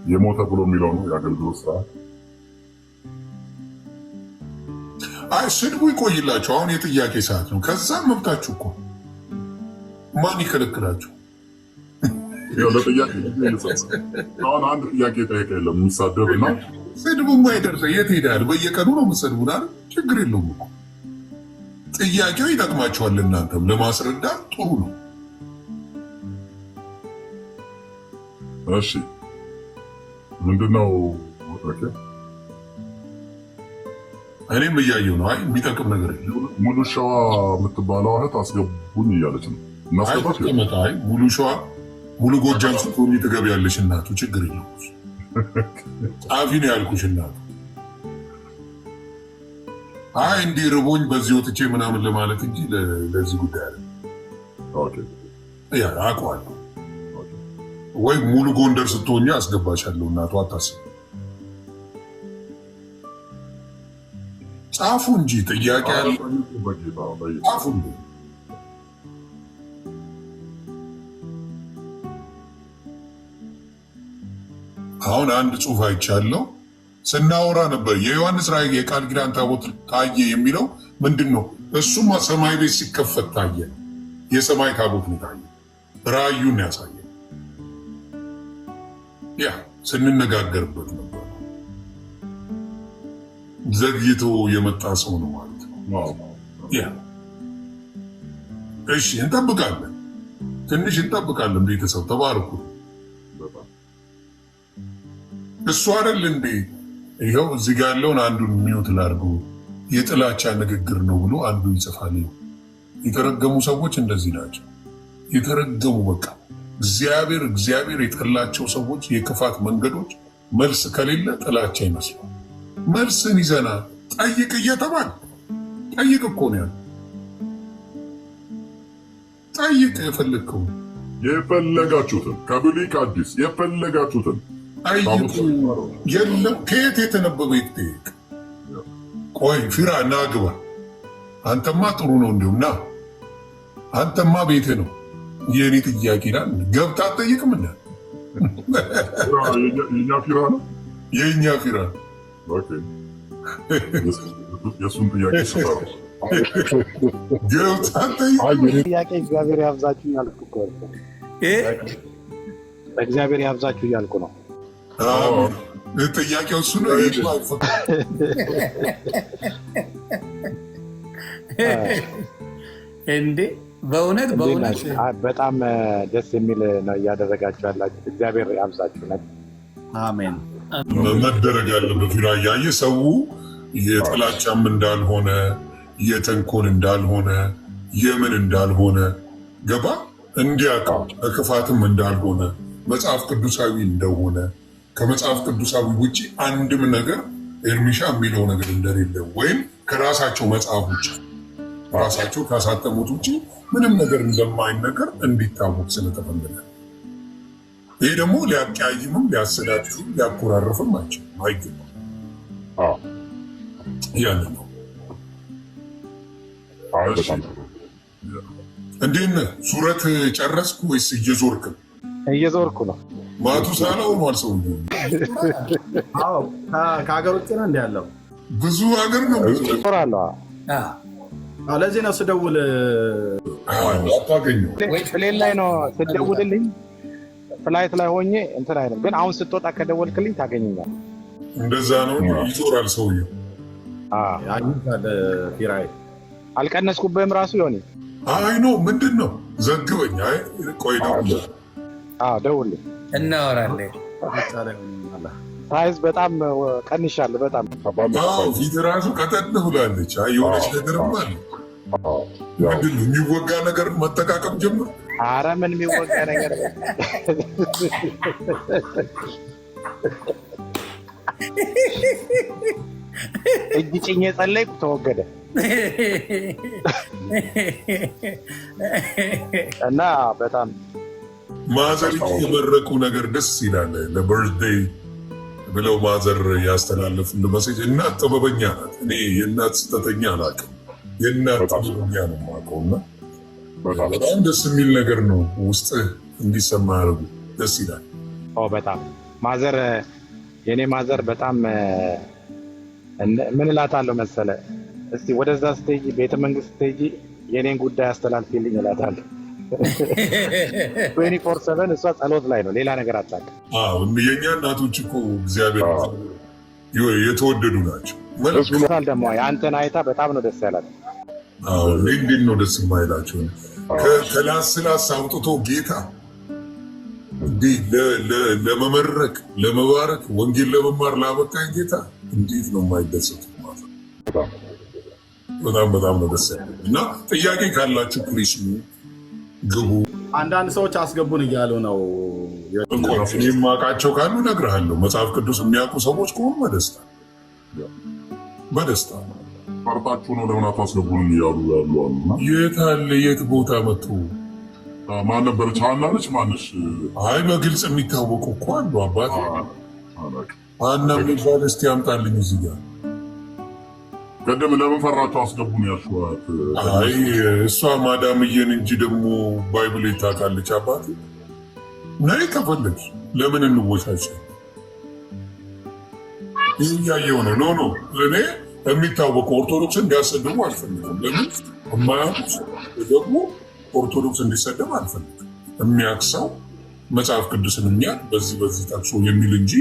የሞተ ብሎ የሚለው ነው የአገልግሎት ስርዓት። አይ ስድቡ ይቆይላቸው። አሁን የጥያቄ ሰዓት ነው። ከዛ መብታችሁ እኮ ማን ይከለክላችሁ? አሁን አንድ ጥያቄ ጠየቀ የለም የሚሳደብ እና ስድቡማ ይደርሰ የት ሄዳል? በየቀኑ ነው የምትሰድቡን አይደል? ችግር የለውም እኮ ጥያቄው ይጠቅማቸዋል። እናንተም ለማስረዳት ጥሩ ነው። እሺ ምንድነው? እኔም እያየው ነው። አይ የሚጠቅም ነገር ሙሉ ሸዋ የምትባለው እህት አስገቡኝ እያለች ነው። አይ ሙሉ ሸዋ ሙሉ ጎጃም ስትሆኚ ትገቢያለሽ እናቱ። ችግር የለውም። ጻፊ ነው ያልኩሽ እናቱ። አይ እንዲህ ርቦኝ በዚህ ወጥቼ ምናምን ለማለት እንጂ ለዚህ ጉዳይ አለ። አውቀዋለሁ። ወይ ሙሉ ጎንደር ስትሆኚ አስገባሻለሁ እናቱ። አታስብ። ጻፉ እንጂ ጥያቄ ያለ ጻፉ እንጂ። አሁን አንድ ጽሑፍ አይቻለሁ። ስናወራ ነበር የዮሐንስ ራእይ የቃል ኪዳን ታቦት ታየ የሚለው ምንድን ነው? እሱም ሰማይ ቤት ሲከፈት ታየ ነው። የሰማይ ታቦት ነው ታየ። ራእዩን ያሳየ ያ ስንነጋገርበት ነበር። ዘግይቶ የመጣ ሰው ነው ማለት ነው። ያ እሺ እንጠብቃለን፣ ትንሽ እንጠብቃለን። ቤተሰብ ተባረኩ። እሱ አይደል እንዴ? ይኸው እዚህ ጋር ያለውን አንዱን ሚውት ላድርጉ። የጥላቻ ንግግር ነው ብሎ አንዱ ይጽፋል። የተረገሙ ሰዎች እንደዚህ ናቸው። የተረገሙ በቃ እግዚአብሔር የጠላቸው ሰዎች የክፋት መንገዶች መልስ ከሌለ ጥላቻ ይመስላል። መልስን ይዘና ጠይቅ እየተባለ ጠይቅ እኮ ነው ያለው። ጠይቅ የፈለጋችሁትን ከብሉይ ከአዲስ የፈለጋችሁትን ጠይቁ። የለም ከየት የተነበበ ይጠይቅ። ቆይ ፊራ ና ግባ። አንተማ ጥሩ ነው እንዲሁም ና አንተማ ቤት ነው። የእኔ ጥያቄ ላል ገብታ አትጠይቅም? እንደ የእኛ ፊራ ነው የእኛ ፊራ የእሱን ጥያቄ ስታሩ ገብታ አትጠይቅም? ጥያቄ እግዚአብሔር ያብዛችሁ እያልኩ እኮ እግዚአብሔር ያብዛችሁ እያልኩ ነው። ጥያቄው እሱ ነው። እንዴ በእውነት በጣም ደስ የሚል ነው እያደረጋችሁ ያላችሁ። እግዚአብሔር ያብዛችሁ። አሜን። መደረግ ያለበት ፊራ እያየ ሰው የጥላቻም እንዳልሆነ የተንኮል እንዳልሆነ የምን እንዳልሆነ ገባ እንዲያውቀው ከክፋትም እንዳልሆነ መጽሐፍ ቅዱሳዊ እንደሆነ ከመጽሐፍ ቅዱሳዊ ውጭ አንድም ነገር ኤርሚሻ የሚለው ነገር እንደሌለ ወይም ከራሳቸው መጽሐፍ ውጭ ራሳቸው ካሳተሙት ውጭ ምንም ነገር እንደማይነገር እንዲታወቅ ስለተፈለገ ይሄ ደግሞ ሊያቀያይምም ሊያሰዳድም ሊያኮራረፍም አይገባም። ያንን ነው። እንዴት ነህ? ሱረት ጨረስኩ ወይስ እየዞርክ? እየዞርኩ ነው። ማቱሳላ ሆኗል ሰው። ከሀገር ውጭ ነው እንዲ ያለው ብዙ ሀገር ነው ዞራለሁ። ለዚህ ነው ስደውል አታገኘው። ፕሌን ላይ ነው ስደውልልኝ፣ ፍላይት ላይ ሆኜ እንትን አይልም። ግን አሁን ስትወጣ ከደወልክልኝ ታገኘኛል። እንደዛ ነው። ይዞራል ሰውዬው። ፊራይ አልቀነስኩብህም ራሱ ይሆን? አይ ነው ምንድን ነው ዘግበኝ። አይ ቆይ ነው ደውልኝ፣ እናወራለን። ሳይዝ በጣም ቀንሻለሁ። በጣም ፊት ራሱ ቀጠን ብላለች። የሆነች ነገርም አለ። ምንድን ነው የሚወጋ ነገር መጠቃቀም ጀምር። ኧረ ምን የሚወጋ ነገር እጅ ጭኜ ጸለይኩ፣ ተወገደ እና በጣም ማዘር የመረቁ ነገር ደስ ይላል። ለበርዝዴይ ብለው ማዘር ያስተላለፉን መሴጅ። እናት ጥበበኛ ናት። እኔ የእናት ስህተተኛ አላውቅም። የእናት ጥበበኛ ነው የማውቀው። እና በጣም ደስ የሚል ነገር ነው። ውስጥ እንዲሰማ ያደርጉ ደስ ይላል። በጣም ማዘር፣ የእኔ ማዘር በጣም ምን እላታለሁ መሰለ፣ እስቲ ወደዛ ስትሄጂ ቤተመንግስት ስትሄጂ የእኔን ጉዳይ አስተላልፊልኝ እላታለሁ። 24/7 እሷ ጸሎት ላይ ነው፣ ሌላ ነገር አታውቅም። የእኛ እናቶች እኮ እግዚአብሔር የተወደዱ ናቸው። ደግሞ የአንተን አይታ በጣም ነው ደስ ያላት። እንዴት ነው ደስ የማይላቸው? ከላስላስ አውጥቶ ጌታ እንዲህ ለመመረቅ ለመባረክ ወንጌል ለመማር ላበቃኝ ጌታ እንዴት ነው የማይደሰቱ? በጣም ነው ደስ ያለ። እና ጥያቄ ካላችሁ ፕሊስ ግቡ። አንዳንድ ሰዎች አስገቡን እያሉ ነው። የማውቃቸው ካሉ እነግርሃለሁ። መጽሐፍ ቅዱስ የሚያውቁ ሰዎች ከሆኑ በደስታ ፈርታችሁ ነው ለምን አታስገቡን እያሉ ያሉ አሉ። የት አለ የት ቦታ መጡ? ማን ነበረች? ሀና ነች? ማነች? አይ በግልጽ የሚታወቁ እኮ አሉ። አባቴ ሀና የሚባል እስቲ ያምጣልኝ እዚህ ጋር። ቅድም ለምን ፈራችሁ አስገቡን ያልሽዋት? አይ እሷ ማዳምዬን እንጂ ደግሞ ባይብል ታውቃለች። አባቴ ነይ ከፈለግሽ ለምን እንወሻቸው? ይህ እያየው ነው። ኖ እኔ የሚታወቁ ኦርቶዶክስ እንዲያሰድቡ አልፈልግም። ለምን የማያውቁ ደግሞ ኦርቶዶክስ እንዲሰደብ አልፈልግም። የሚያውቅ ሰው መጽሐፍ ቅዱስን የሚያውቅ በዚህ ጠቅሶ የሚል እንጂ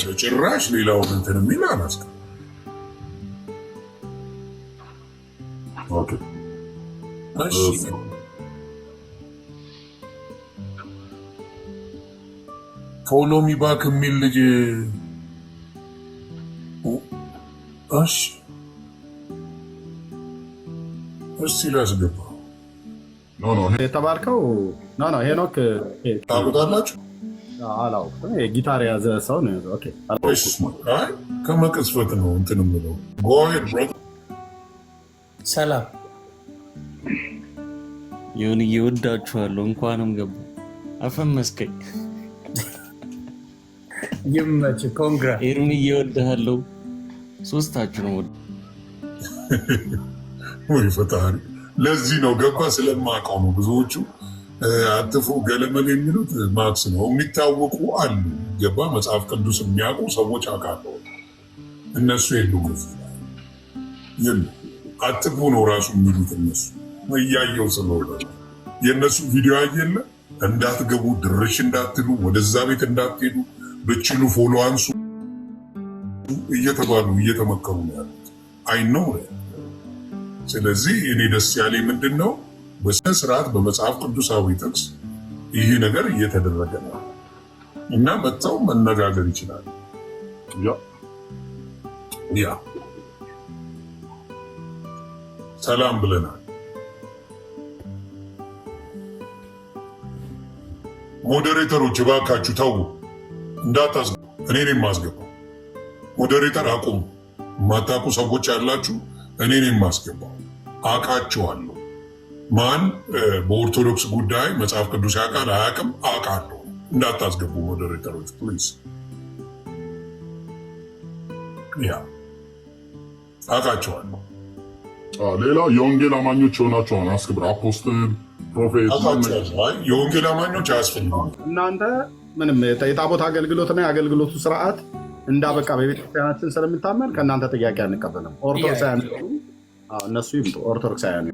በጭራሽ ሌላውን እንትን የሚል አላስቀ ፎሎ ሚ ባክ የሚል ልጅ እስቲ ላስገባ። የተባልከው ሄኖክ ታውቁታላችሁ? አላውቅም። ጊታር የያዘ ሰው ነው። ከመቅስፈት ነው እንትን የምለው። ሰላም ይሁን። እየወዳችኋለሁ። እንኳንም ገባ አፈመስከኝ። ይመች። ኮንግራ ኤርሚ እየወድሃለሁ። ሶስታችሁ ነው ወይ ፈጣሪ። ለዚህ ነው ገባ ስለማውቀው ነው ብዙዎቹ አትፉ ገለመል የሚሉት ማክስ ነው። የሚታወቁ አሉ ገባ መጽሐፍ ቅዱስ የሚያውቁ ሰዎች አውቃለሁ። እነሱ የሉም የሉ አትፉ ነው ራሱ የሚሉት እነሱ እያየው ስለሆነ የእነሱ ቪዲዮ አየለ እንዳትገቡ ድርሽ እንዳትሉ ወደዛ ቤት እንዳትሄዱ ብችሉ ፎሎ አንሱ እየተባሉ እየተመከሩ ነው ያሉት። አይ ነው። ስለዚህ እኔ ደስ ያለኝ ምንድን ነው በስነ ስርዓት በመጽሐፍ ቅዱሳዊ ጥቅስ ይሄ ነገር እየተደረገ ነው እና መጥተው መነጋገር ይችላል። ያ ሰላም ብለናል። ሞዴሬተሮች እባካችሁ ተው እንዳታስገቡ። እኔ ነኝ የማስገባው። ሞዴሬተር አቁሙ። የማታውቁ ሰዎች ያላችሁ እኔ ነኝ የማስገባው። አውቃችኋለሁ። ማን በኦርቶዶክስ ጉዳይ መጽሐፍ ቅዱስ ያውቃል አያውቅም አውቃለሁ። እንዳታስገቡ ሞዴሬተሮች ፕሊዝ። ያ አውቃችኋለሁ። ሌላ የወንጌል አማኞች የሆናችሁ አስክብር። አፖስትል፣ ፕሮፌት የወንጌል አማኞች አያስፈልጉም። እናንተ ምንም የታቦት አገልግሎትና የአገልግሎቱ ስርዓት እንዳበቃ በቤተክርስቲያናችን ስለሚታመን ከእናንተ ጥያቄ አንቀበልም። ኦርቶዶክሳውያን እነሱ ይምጡ። ኦርቶዶክሳውያን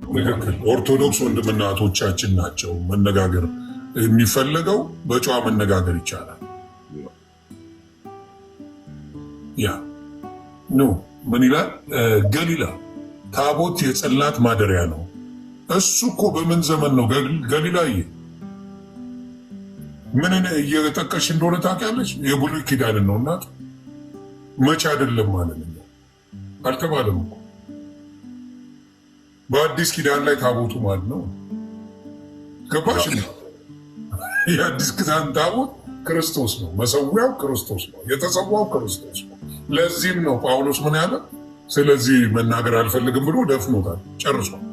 ኦርቶዶክስ ወንድምና እህቶቻችን ናቸው። መነጋገር የሚፈለገው በጨዋ መነጋገር ይቻላል። ያ ኖ ምን ይላል ገሊላ ታቦት የጽላት ማደሪያ ነው። እሱ እኮ በምን ዘመን ነው ገሊላዬ? ምንን እየጠቀሽ እንደሆነ ታውቂያለሽ? የብሉይ ኪዳንን ነው እናት። መቼ አይደለም ማለት ነው አልተባለም እኮ። በአዲስ ኪዳን ላይ ታቦቱ ማለት ነው። ገባሽ? የአዲስ ኪዳን ታቦት ክርስቶስ ነው። መሰዊያው ክርስቶስ ነው። የተሰዋው ክርስቶስ ነው። ለዚህም ነው ጳውሎስ ምን ያለ ስለዚህ መናገር አልፈልግም ብሎ ደፍኖታል። ጨርሷል።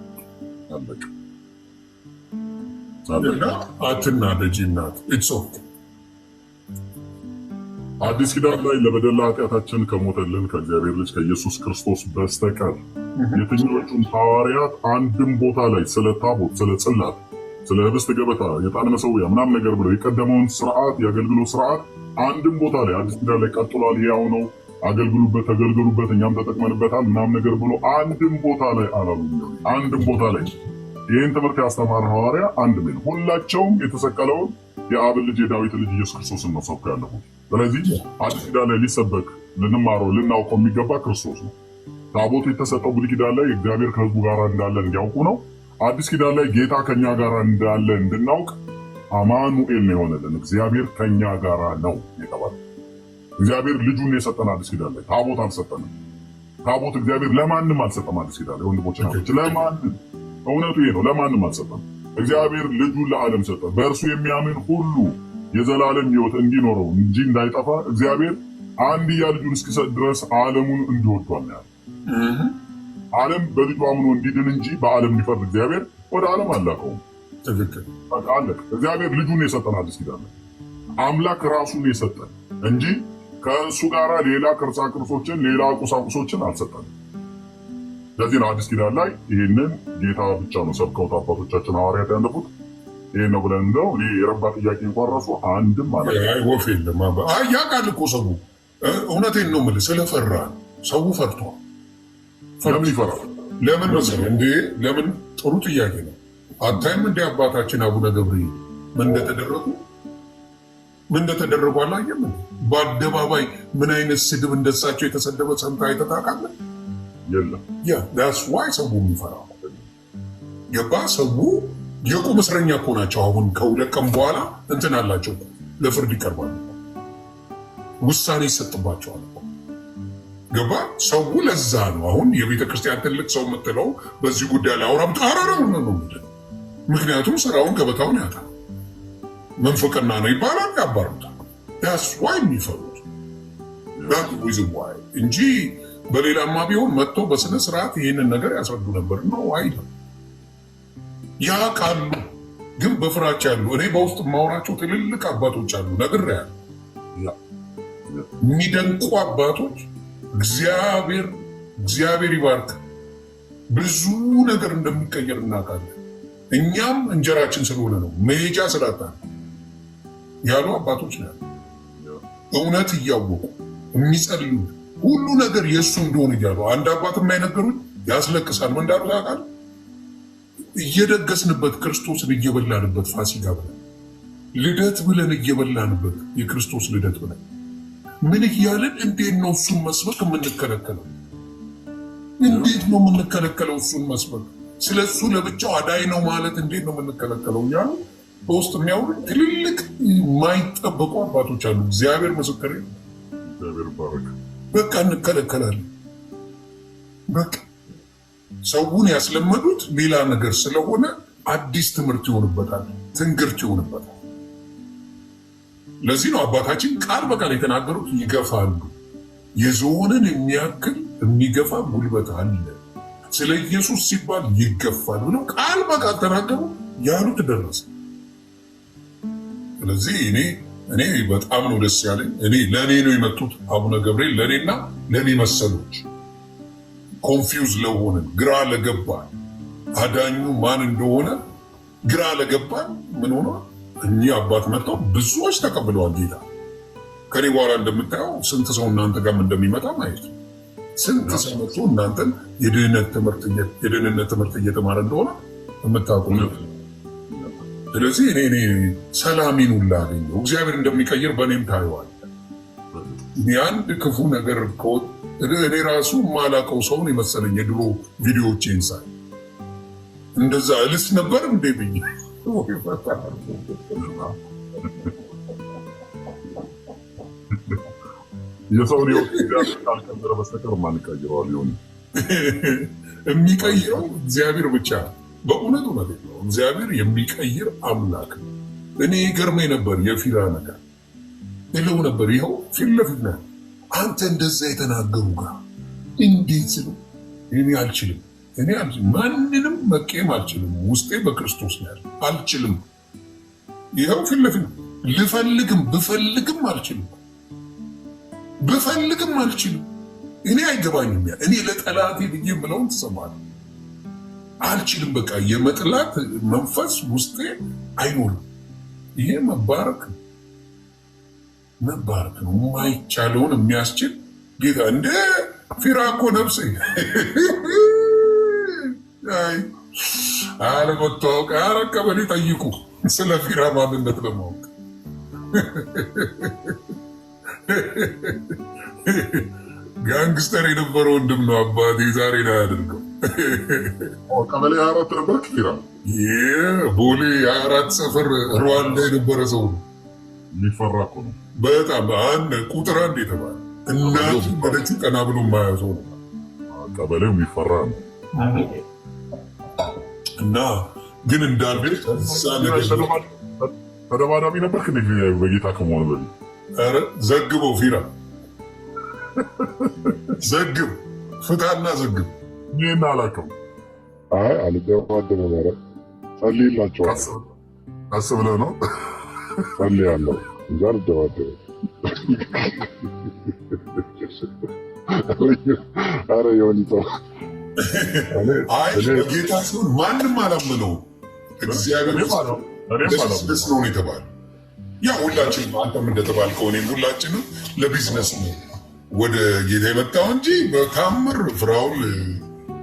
አትናደጂ እናት። ኢትስ ኦኬ። አዲስ ኪዳን ላይ ለበደል ኃጢአታችን ከሞተልን ከእግዚአብሔር ልጅ ከኢየሱስ ክርስቶስ በስተቀር የትኞቹም ሐዋርያት አንድም ቦታ ላይ ስለ ታቦት፣ ስለ ጽላት፣ ስለ ህብስት ገበታ፣ የዕጣን መሰዊያ ምናምን ነገር ብለው የቀደመውን ስርዓት የአገልግሎት ስርዓት አንድም ቦታ ላይ አዲስ ኪዳን ላይ ቀጥሏል፣ ያው ነው፣ አገልግሉበት፣ ተገልገሉበት፣ እኛም ተጠቅመንበታል ምናምን ነገር ብሎ አንድም ቦታ ላይ አላሉም። አንድም ቦታ ላይ ይህን ትምህርት ያስተማረ ሐዋርያ አንድም ነው። ሁላቸውም የተሰቀለውን የአብን ልጅ የዳዊት ልጅ ኢየሱስ ክርስቶስን ነው ሰብከው ያለፉት። ስለዚህ አዲስ ኪዳን ላይ ሊሰበክ ልንማረው ልናውቀው የሚገባ ክርስቶስ ነው። ታቦቱ የተሰጠው ብሉይ ኪዳን ላይ እግዚአብሔር ከህዝቡ ጋር እንዳለ እንዲያውቁ ነው። አዲስ ኪዳን ላይ ጌታ ከኛ ጋር እንዳለ እንድናውቅ አማኑኤል ነው የሆነልን። እግዚአብሔር ከኛ ጋር ነው የተባለ። እግዚአብሔር ልጁን የሰጠን አዲስ ኪዳን ላይ ታቦት አልሰጠንም። ታቦት እግዚአብሔር ለማንም አልሰጠም። አዲስ ኪዳን ላይ ወንድሞች ናቸው፣ ለማንም እውነቱ ይሄ ነው። ለማንም አልሰጠም። እግዚአብሔር ልጁን ለዓለም ሰጠ። በእርሱ የሚያምን ሁሉ የዘላለም ህይወት እንዲኖረው እንጂ እንዳይጠፋ እግዚአብሔር አንድያ ልጁን እስኪሰጥ ድረስ ዓለሙን እንዲወዷል ነው ያለው። ዓለም በልጁ አምኖ እንዲድን እንጂ በዓለም እንዲፈርድ እግዚአብሔር ወደ ዓለም አላከውም። ትክክል። አለቅ። እግዚአብሔር ልጁን የሰጠን አዲስ ኪዳን ላይ አምላክ ራሱን የሰጠን እንጂ ከእሱ ጋር ሌላ ቅርጻ ቅርጾችን ሌላ ቁሳቁሶችን አልሰጠንም። ለዚህ ነው አዲስ ኪዳን ላይ ይህንን ጌታ ብቻ ነው ሰብከውት አባቶቻችን ሐዋርያት ያለፉት። ይህ ነው ብለን እንደው የረባ ጥያቄ እንኳን ራሱ አንድም ማለት ወፍ የለም። ያውቃል እኮ ሰው። እውነቴን ነው የምልህ፣ ስለፈራ ሰው ፈርቷል። ለምን ይፈራል? ለምን መሰለህ እንዴ? ለምን ጥሩ ጥያቄ ነው። አታይም እንደ አባታችን አቡነ ገብርኤል ምን እንደተደረጉ አላየም? በአደባባይ ምን አይነት ስድብ እንደሳቸው የተሰደበ ሰምተህ አይተህ ታውቃለህ? የለም። ዳስ ዋይ ሰው የሚፈራው ገባ። ሰው የቁም እስረኛ እኮ ናቸው። አሁን ከሁለት ቀን በኋላ እንትን አላቸው፣ ለፍርድ ይቀርባሉ፣ ውሳኔ ይሰጥባቸዋል። ገባ። ሰው ለዛ ነው አሁን የቤተ ክርስቲያን ትልቅ ሰው የምትለው በዚህ ጉዳይ ላይ አውራም ታራራው ነው ነው ምክንያቱም ስራውን ገበታውን ያጣል። መንፈቅና ነው ይባላል፣ ያባሩታል። ያስዋ የሚፈሩት እንጂ በሌላማ ቢሆን መጥቶ በስነ ስርዓት ይህንን ነገር ያስረዱ ነበር ነው አይደለም። ያ ቃሉ ግን በፍራቻ ያሉ እኔ በውስጥ የማወራቸው ትልልቅ አባቶች አሉ፣ ነግሬያለሁ። የሚደንቁ አባቶች እግዚአብሔር ይባርክ። ብዙ ነገር እንደሚቀየር እናውቃለን። እኛም እንጀራችን ስለሆነ ነው መሄጃ ስላጣ ያሉ አባቶች ነው። እውነት እያወቁ የሚጸልዩ ሁሉ ነገር የእሱ እንደሆነ እያሉ አንድ አባት የማይነገሩኝ ያስለቅሳል። ምን እንዳሉ ታውቃለህ? እየደገስንበት ክርስቶስን እየበላንበት ፋሲካ ብለን ልደት ብለን እየበላንበት የክርስቶስ ልደት ብለን ምን እያለን እንዴት ነው እሱን መስበክ የምንከለከለው? እንዴት ነው የምንከለከለው እሱን መስበክ? ስለ እሱ ለብቻው አዳይ ነው ማለት እንዴት ነው የምንከለከለው? እያሉ በውስጥ የሚያውሩ ትልልቅ የማይጠበቁ አባቶች አሉ። እግዚአብሔር ምስክሬ ነው። በቃ እንከለከላለን። በቃ ሰውን ያስለመዱት ሌላ ነገር ስለሆነ አዲስ ትምህርት ይሆንበታል፣ ትንግርት ይሆንበታል። ለዚህ ነው አባታችን ቃል በቃል የተናገሩት ይገፋሉ፣ የዝሆንን የሚያክል የሚገፋ ጉልበት አለ፣ ስለ ኢየሱስ ሲባል ይገፋል ብለው ቃል በቃል ተናገሩ። ያሉት ደረሰ። ስለዚህ እኔ በጣም ነው ደስ ያለኝ። ለእኔ ነው የመጡት አቡነ ገብርኤል፣ ለእኔና ለእኔ መሰሎች ኮንፊውዝ ለሆንን ግራ ለገባን አዳኙ ማን እንደሆነ ግራ ለገባን ምን ሆነ እኚህ አባት መጥተው ብዙዎች ተቀብለዋል ጌታ። ከኔ በኋላ እንደምታየው ስንት ሰው እናንተ ጋርም እንደሚመጣ ማየት ነው። ስንት ሰው መጥቶ እናንተን የድህነት ትምህርት እየተማረ እንደሆነ የምታውቁ ነው። ስለዚህ እኔ ሰላሜን ሁላ አገኘሁ። እግዚአብሔር እንደሚቀይር በእኔም ታየዋል። አንድ ክፉ ነገር እኔ ራሱ የማላውቀው ሰውን የመሰለኝ የድሮ ቪዲዮዎቼን ሳይ እንደዛ እልስ ነበር እንዴ ብዬ የሰውን ህይወት ካልቀየረ በስተቀር ማን ይቀይረዋል? የሚቀይረው እግዚአብሔር ብቻ። በእውነቱ ነው። እግዚአብሔር የሚቀይር አምላክ ነው። እኔ ገርሜ ነበር የፊራ ነገር እለው ነበር። ይኸው ፊት ለፊት ነው። አንተ እንደዛ የተናገሩ ጋር እንዴት ነው? እኔ አልችልም። ማንንም መቀየም አልችልም። ውስጤ በክርስቶስ ነው ያለው። አልችልም። ይኸው ፊት ለፊት ብፈልግም አልችልም። እኔ አይገባኝም። እኔ ለጠላቴ ብዬ የምለውን ትሰማለህ። አልችልም። በቃ የመጥላት መንፈስ ውስጤ አይኖርም። ይሄ መባረክ ነው። የማይቻለውን የሚያስችል ጌታ እንደ ፊራ እኮ ነፍሴ አለመታወቅ ቀበሌ ጠይቁ ስለ ፊራ ማንነት ለማወቅ ጋንግስተር የነበረ ወንድም ነው አባቴ። ዛሬ ላይ አድርገው ቀበሌ 24 ነበር ፊራ። ቦሌ 24 ሰፈር ሩዋንዳ የነበረ ሰው ነው። የሚፈራ እኮ ነው በጣም ቁጥር አንድ የተባለ እናቱ ወደቹ ቀና ብሎ የማያዘው ነው። ቀበሌው የሚፈራ ነው። እና ግን እንዳለ ተደባዳቢ ነበር በጌታ ከመሆኑ በፊት። ኧረ ዘግበው ፊራ ዘግብ፣ ፍታና ዘግብ። ይህን አላውቅም። አልደባደበ ኧረ ጸልይላቸዋል። ቀስ ብለህ ነው ጸልያለሁ እንጂ አልደባደበ። ኧረ የሆኒተው ጌታ ሲሆን ማንም አላመነው። እግዚአብሔር ለቢዝነስ ነው የተባለ። ያ ሁላችንም አንተም እንደተባልከው እኔም ሁላችንም ለቢዝነስ ነው ወደ ጌታ የመጣው እንጂ በታምር ፍራውን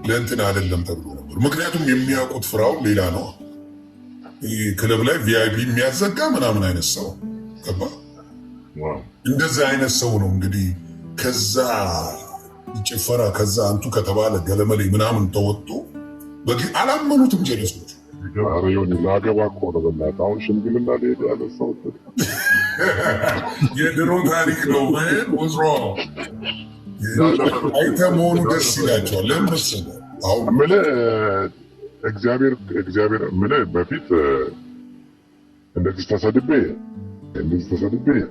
ለእንትን አይደለም ተብሎ ነበር። ምክንያቱም የሚያውቁት ፍራውን ሌላ ነው። ክለብ ላይ ቪአይፒ የሚያዘጋ ምናምን አይነት ሰው ገባ። እንደዛ አይነት ሰው ነው እንግዲህ ከዛ ጭፈራ ከዛ አንቱ ከተባለ ገለመሌ ምናምን ተወጡ። አላመኑትም ጀለሶች። ላገባ እኮ ነው በእናትህ አሁን ሽምግልና ሊሄድ ያለ ሰው የድሮ ታሪክ ነው። ወዝሮ አይተህ መሆኑ ደስ ይላቸዋል። ለምን መሰለህ አሁን እግዚአብሔር ምን በፊት እንደዚህ ተሰድቤ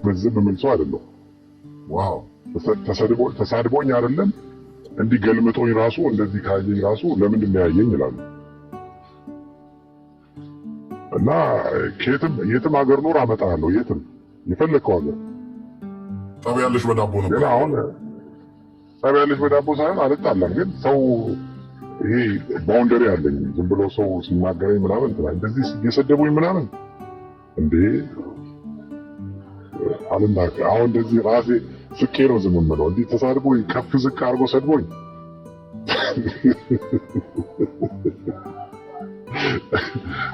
መዝም ምን ሰው አይደለም። ዋው ተሳድቦኝ አይደለም እንዲህ ገልምጦኝ ራሱ እንደዚህ ካየኝ ራሱ ለምንድን ነው ያየኝ ይላሉ። እና የትም ሀገር ኖር አመጣለሁ፣ የትም የፈለከው ሀገር። ጠብ ያለሽ በዳቦ ነው። ግን አሁን ጠብ ያለሽ በዳቦ ሳይሆን አልጣላም። ግን ሰው ይሄ ባውንደሪ አለኝ። ዝም ብሎ ሰው ሲናገረኝ ምናምን እንደዚህ እየሰደቡኝ ምናምን እንዴ አልናገ አሁን እንደዚህ ራሴ ስቄ ነው ዝም የምለው። እንዲህ ተሳድቦኝ ከፍ ዝቅ አድርጎ ሰድቦኝ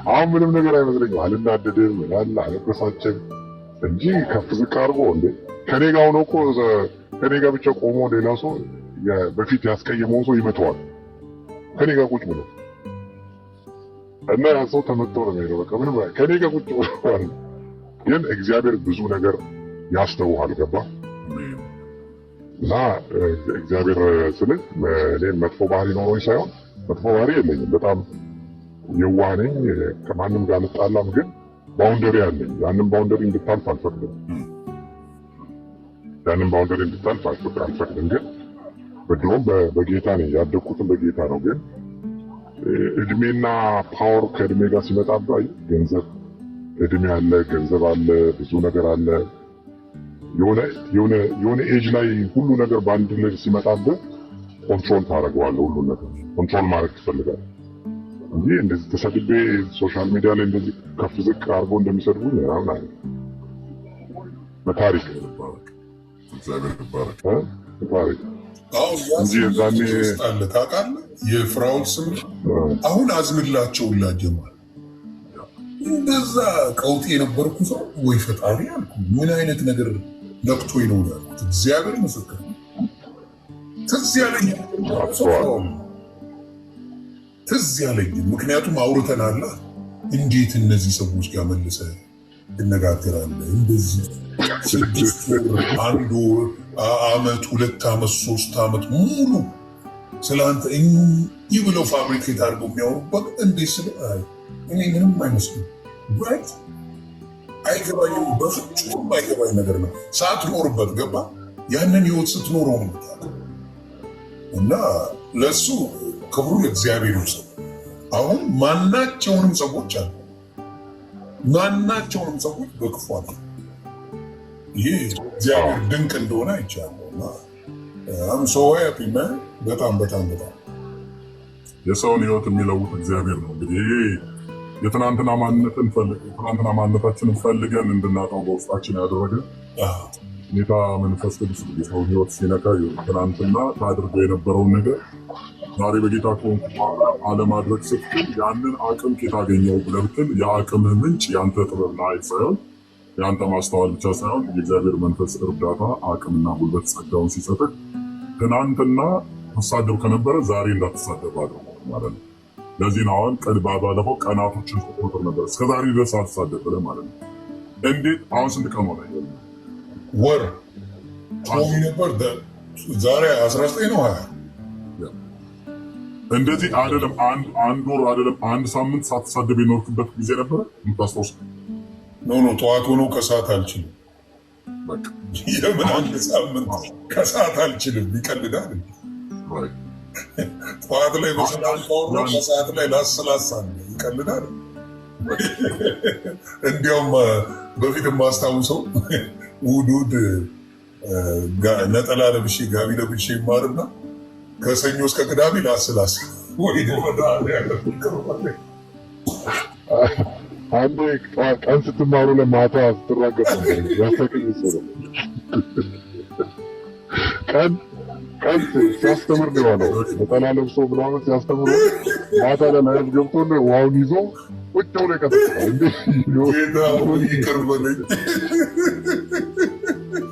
አሁን ምንም ነገር አይመስለኝም። አልናደድም አልበሳጭም እንጂ ከፍ ዝቅ አድርጎ እንዴ ከኔ ጋር ሆኖ እኮ ከኔ ጋር ብቻ ቆሞ ሌላ ሰው በፊት ያስቀየመውን ሰው ይመተዋል ከኔ ጋር ቁጭ ብሎ እና ያ ሰው ተመቶ ነው የሚሄደው። በቃ ምንም ከኔ ጋር ቁጭ ብሎ ግን እግዚአብሔር ብዙ ነገር ያስተውሃል። ገባ እና እግዚአብሔር ስልህ እኔ መጥፎ ባህሪ ኖሮኝ ሳይሆን መጥፎ ባህሪ የለኝም። በጣም የዋህ ነኝ። ከማንም ጋር አልጣላም። ግን ባውንደሪ አለኝ። ያንን ባውንደሪ እንድታልፍ አልፈቅድም። ግን በድሮም በጌታ ነኝ ያደግኩትም በጌታ ነው። ግን እድሜና ፓወር ከእድሜ ጋር ሲመጣብህ ገንዘብ እድሜ አለ፣ ገንዘብ አለ፣ ብዙ ነገር አለ። የሆነ ኤጅ ላይ ሁሉ ነገር በአንድ ላይ ሲመጣብህ ኮንትሮል ታደርገዋለህ። ሁሉ ነገር ኮንትሮል ማድረግ ትፈልጋለህ እንጂ እንደዚህ ተሰድቤ ሶሻል ሚዲያ ላይ እንደዚህ ከፍ ዝቅ አድርጎ እንደሚሰድቡኝ ምናምን አለ በታሪክ ታሪክ እንጂ ዛኔ አለ ታውቃለህ። የፍራኦል ስም አሁን አዝምላቸውላ ጀማል እንደዛ ቀውጤ የነበርኩ ሰው ወይ ፈጣሪ አልኩ። ምን አይነት ነገር ነክቶኝ ነው ያልኩት። እግዚአብሔር ምስክር ትዝ ያለኝ ምክንያቱም አውርተናል። እንዴት እነዚህ ሰዎች ጋር መልሰህ ትነጋገራለህ? እንደዚህ 6 ወር 1 ወር ዓመት 2 ዓመት 3 ዓመት ሙሉ ስለአንተ እንዲህ ብለው ፋብሪኬት አድርገው የሚያወሩበት እንዴት ስለ እኔ ምንም አይመስልም። ራይት አይገባኝም። በፍጹም አይገባኝ ነገር ነው። ሳትኖርበት ገባ ያንን ህይወት ስትኖረው ነው እና ለሱ ክብሩን እግዚአብሔር ይውሰድ። አሁን ማናቸውንም ሰዎች በክፉ አለ። ይሄ እግዚአብሔር ድንቅ እንደሆነ አይቻለሁ። አም ሶ ሃፒ ማን። በጣም የሰውን ህይወት የሚለውጥ እግዚአብሔር ነው። እንግዲህ የትናንትና ማንነታችንን ፈልገን እንድናጣው በውስጣችን ያደረገ ጌታ መንፈስ ቅዱስ የሰውን ህይወት ሲነካ ትናንትና ታድርገው የነበረውን ነገር ዛሬ በጌታ ከሆንኩ አለማድረግ ስትል ያንን አቅም ኬት አገኘው ብለህ ብትል የአቅምህ ምንጭ ያንተ ጥበብና ኃይል ሳይሆን ያንተ ማስተዋል ብቻ ሳይሆን የእግዚአብሔር መንፈስ እርዳታ፣ አቅምና ጉልበት ጸጋውን ሲሰጥህ ትናንትና ተሳደብ ከነበረ ዛሬ እንዳትሳደብ አድርጎ ማለት ነው። ለዚህ ነው አሁን ባለፈው ቀናቶችን ቁጥር ነበር እስከዛሬ ድረስ አልተሳደብ ብለህ ማለት ነው። እንዴት አሁን ስንት ቀን ሆነ? ወር ነበር ዛሬ 19 ነው 20 እንደዚህ አይደለም። አንድ ወር አይደለም 1 ሳምንት ሳትሳደብ የኖርክበት ጊዜ ነበረ የምታስታውስ? ኖ ጠዋት ሆኖ ከሰዓት አልችልም። የምን አንድ ሳምንት ከሰዓት አልችልም። ይቀልዳል። ጠዋት ላይ በሰላም ካወራሁ ከሰዓት ላይ ላስላሳ ይቀልዳል። እንዲያውም በፊት የማስታውሰው ውዱድ ነጠላ ለብሼ ጋቢ ለብሼ ይማርና ከሰኞ እስከ ቅዳሜ ላስላስ ወይ አንዴ ቀን ስትማሩ ለማታ ስትራገጥ ያስተቀኝ ይሰሩ ቀን ሲያስተምር ነው ያለው። ነጠላ ለብሶ ምናምን ሲያስተምር ማታ ላይ ገብቶ ውሃውን ይዞ ቁጭ ብሎ ይቀጥላል። እንዴ ይቅር በለኝ።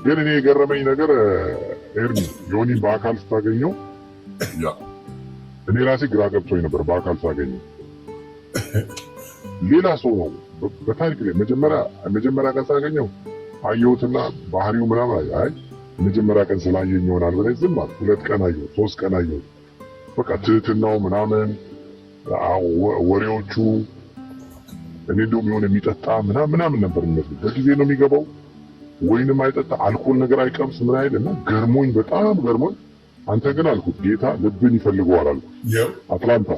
ግን እኔ የገረመኝ ነገር ኤርሚ ዮኒ በአካል ስታገኘው እኔ ራሴ ግራ ገብቶኝ ነበር። በአካል ሳገኘው ሌላ ሰው ነው በታሪክ ላይ መጀመሪያ ቀን ሳገኘው አየሁትና ባህሪው ምናምን አይ መጀመሪያ ቀን ስላየኝ ይሆናል ብለህ ዝም አልኩ። 2 ቀን አየሁት፣ 3 ቀን አየሁት። በቃ ትህትናው ምናምን ወሬዎቹ እኔ እንደውም የሆነ የሚጠጣ ምናምን ነበር የሚመስለው። በጊዜ ነው የሚገባው ወይንም አይጠጣ አልኮል ነገር አይቀምስ ምን አይል እና ገርሞኝ በጣም ገርሞኝ፣ አንተ ግን አልኩት ጌታ ልብን ይፈልገዋል አልኩት። አትላንታ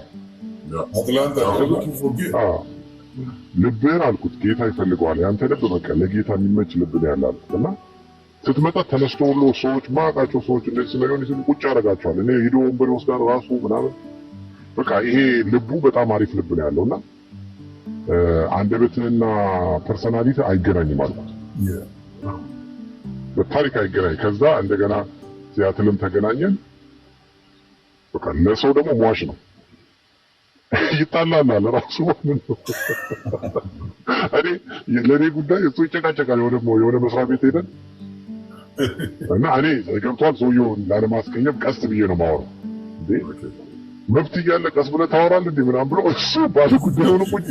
ልብህን አልኩት ጌታ ይፈልገዋል። ያንተ ልብ በቃ ለጌታ የሚመች ልብ ነው ያለ አልኩት። እና ስትመጣ ተነስቶ ሁሉ ሰዎች ማቃቸው ሰዎች እንደዚህ ስለሆነ ሲሉ ቁጭ ያደርጋቸዋል። እኔ ሂዶ ወንበር ይወስዳል ራሱ ምናምን በቃ ይሄ ልቡ በጣም አሪፍ ልብ ነው ያለውና አንደበትህና ፐርሰናሊቲ አይገናኝም አልኩት። በታሪክ አይገናኝ። ከዛ እንደገና ሲያትልም ተገናኘን። በቃ ለሰው ደግሞ ሟሽ ነው ይጣላል ራሱ ማለት ነው። ለኔ ጉዳይ እሱ ይጨቃጨቃል። የሆነ መስሪያ ቤት ሄደን እና እኔ ገብቷል ሰውየውን ላለማስቀየም ቀስ ብዬ ነው የማወራው። እንዴ መብት እያለ ቀስ ብለህ ታወራለህ እንዴ ምናምን ብሎ እሱ ባለ ጉዳዩን ቁጭ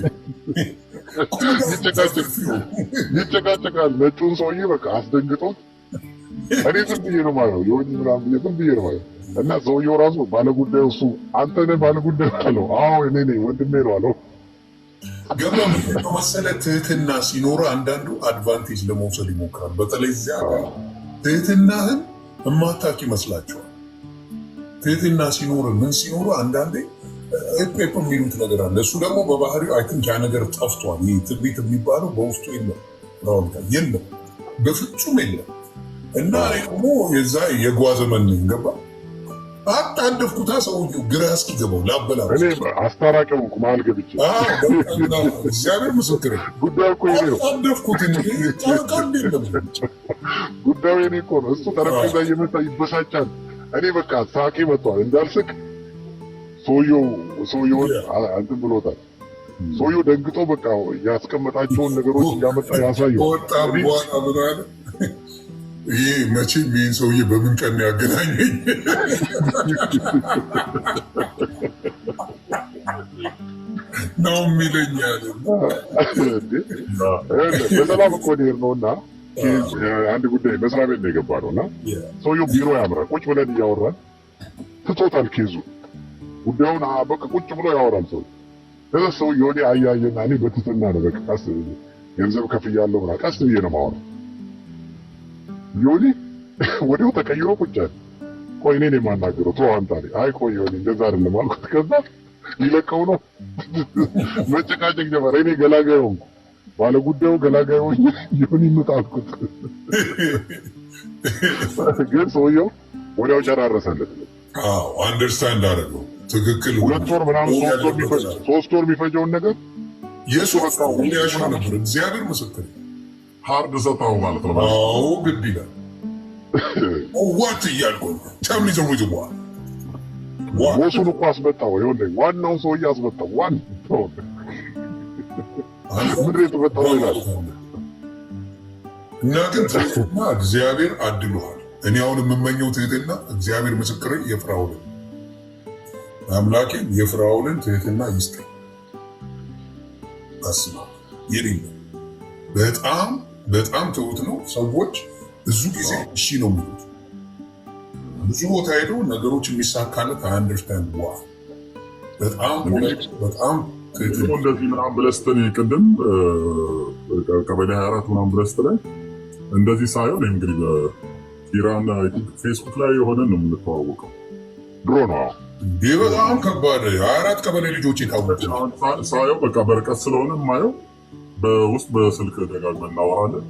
ይጨቃጨቃል። ነጩን ሰውዬ በቃ አስደንግጦት እኔ ዝም ብዬ ነው ማለት ነው የሆነ ምናምን ብዬ ዝም ብዬ ነው ማለት እና ሰውየው ራሱ ባለ ጉዳዩ እሱ አንተ ነህ ባለ ጉዳዩ አለው። አዎ እኔ ነኝ ወንድሜ ነው አለው። ገብረ መሰለህ ትህትና ሲኖር አንዳንዱ አድቫንቴጅ ለመውሰድ ይሞክራል። በተለይ እዚያ ጋር ትህትናህን እማታውቅ ይመስላችኋል። ትህትና ሲኖር ምን ሲኖር አንዳንዴ ኤፕ የሚሉት ነገር አለ። እሱ ደግሞ በባህሪው አይ ቲንክ ያ ነገር ጠፍቷል። ይህ ትዕቢት የሚባለው በውስጡ የለም፣ የለም፣ በፍጹም የለም። እና እኔ ደግሞ የዛ የጓ ዘመን ነኝ ገባ አጣደፍኩታ ሰውዬው ግራ እስኪገባው ላበላው እኔ አስታራቂው መሀል ገብቼ እግዚአብሔር ምስክር ጉዳዩ እኮ የኔ ነው። አጣደፍኩት እንጂ ታውቃል የለም ጉዳዩ የኔ እኮ ነው። እሱ ጠረጴዛ እየመጣ ይበሳጫል። እኔ በቃ ሳቄ መጥቷል። እንዳልስቅ ሰውየውን እንትን ብሎታል። ሰውየው ደንግጦ በቃ ያስቀመጣቸውን ነገሮች እያመጣ ያሳየው ወጣ በኋላ ምን አለ ይሄ መቼም ይህን ሰውዬ በምን ቀን ያገናኘኝ ነው የሚለኝ አለ። በሰላም እኮ ሄድ ነው እና አንድ ጉዳይ መስሪያ ቤት ነው የገባ ነው እና ሰውየው ቢሮ ያምራል። ቁጭ ብለን እያወራን ትቶታል ኬዙ ጉዳዩን በቃ ቁጭ ብሎ ያወራል ሰው ሰውየው እኔ አያየና እኔ በትትና ነው በቃ ቀስ ገንዘብ ከፍያለሁ ምናምን ቀስ ብዬ ነው የማወራው። ዮኒ ወዲያው ተቀይሮ ቁጭ አለ። ቆይ እኔ ነኝ የማናገረው ተው አንተ አለኝ። አይ ቆይ ዮኒ እንደዛ አይደለም አልኩት። ከዛ ሊለቀው ነው መጨቃጨቅ ጀመረ። እኔ ገላጋይ ሆንኩ። ባለ ጉዳዩ ገላጋይ ሆኜ ዮኒ ምጣልኩት። ግን ሰውየው ወዲያው ጨራረሰለት። አዎ አንደርስታንድ አደረገው። ትክክል 2 ወር ምናምን 3 ወር የሚፈጀውን ነገር የሱ በቃ ሁሊያሽ ነበር። እግዚአብሔር ምስክር ሃርድ ሰታው ማለት ነው። አዎ ግድ ይላል። ዋት እያልኩ ተምኒ ዘውጅ ቦሱን እኮ አስመጣው። ይኸውልህ ዋናው ሰውዬ አስመጣው። ዋናው ምድር የተፈጠረው ይላል እና ግን ትህትና እግዚአብሔር አድሎሃል። እኔ አሁን የምመኘው ትህትና እግዚአብሔር ምስክር የፍራውልን አምላኬ የፍራውልን ትህትና ይስጠኝ። አስባ የሌለ በጣም ትሁት ነው። ሰዎች ብዙ ጊዜ እሺ ነው የሚሉት። ብዙ ቦታ ሄዶ ነገሮች የሚሳካለት አንደርስታንድ ዋ በጣም ትህትና እንደዚህ ምናምን ብለህ ስትል ቅድም ቀበሌ 24 ምናምን ብለህ ስትለኝ እንደዚህ ሳይሆን እንግዲህ በኢራን ፌስቡክ ላይ የሆነ ነው የምንተዋወቀው። ድሮ ነው እንዲህ በጣም ከባድ 24 ቀበሌ ልጆች የታወቁ ሳየው በቃ በርቀት ስለሆነ የማየው በውስጥ በስልክ ደጋግመን እናወራለን።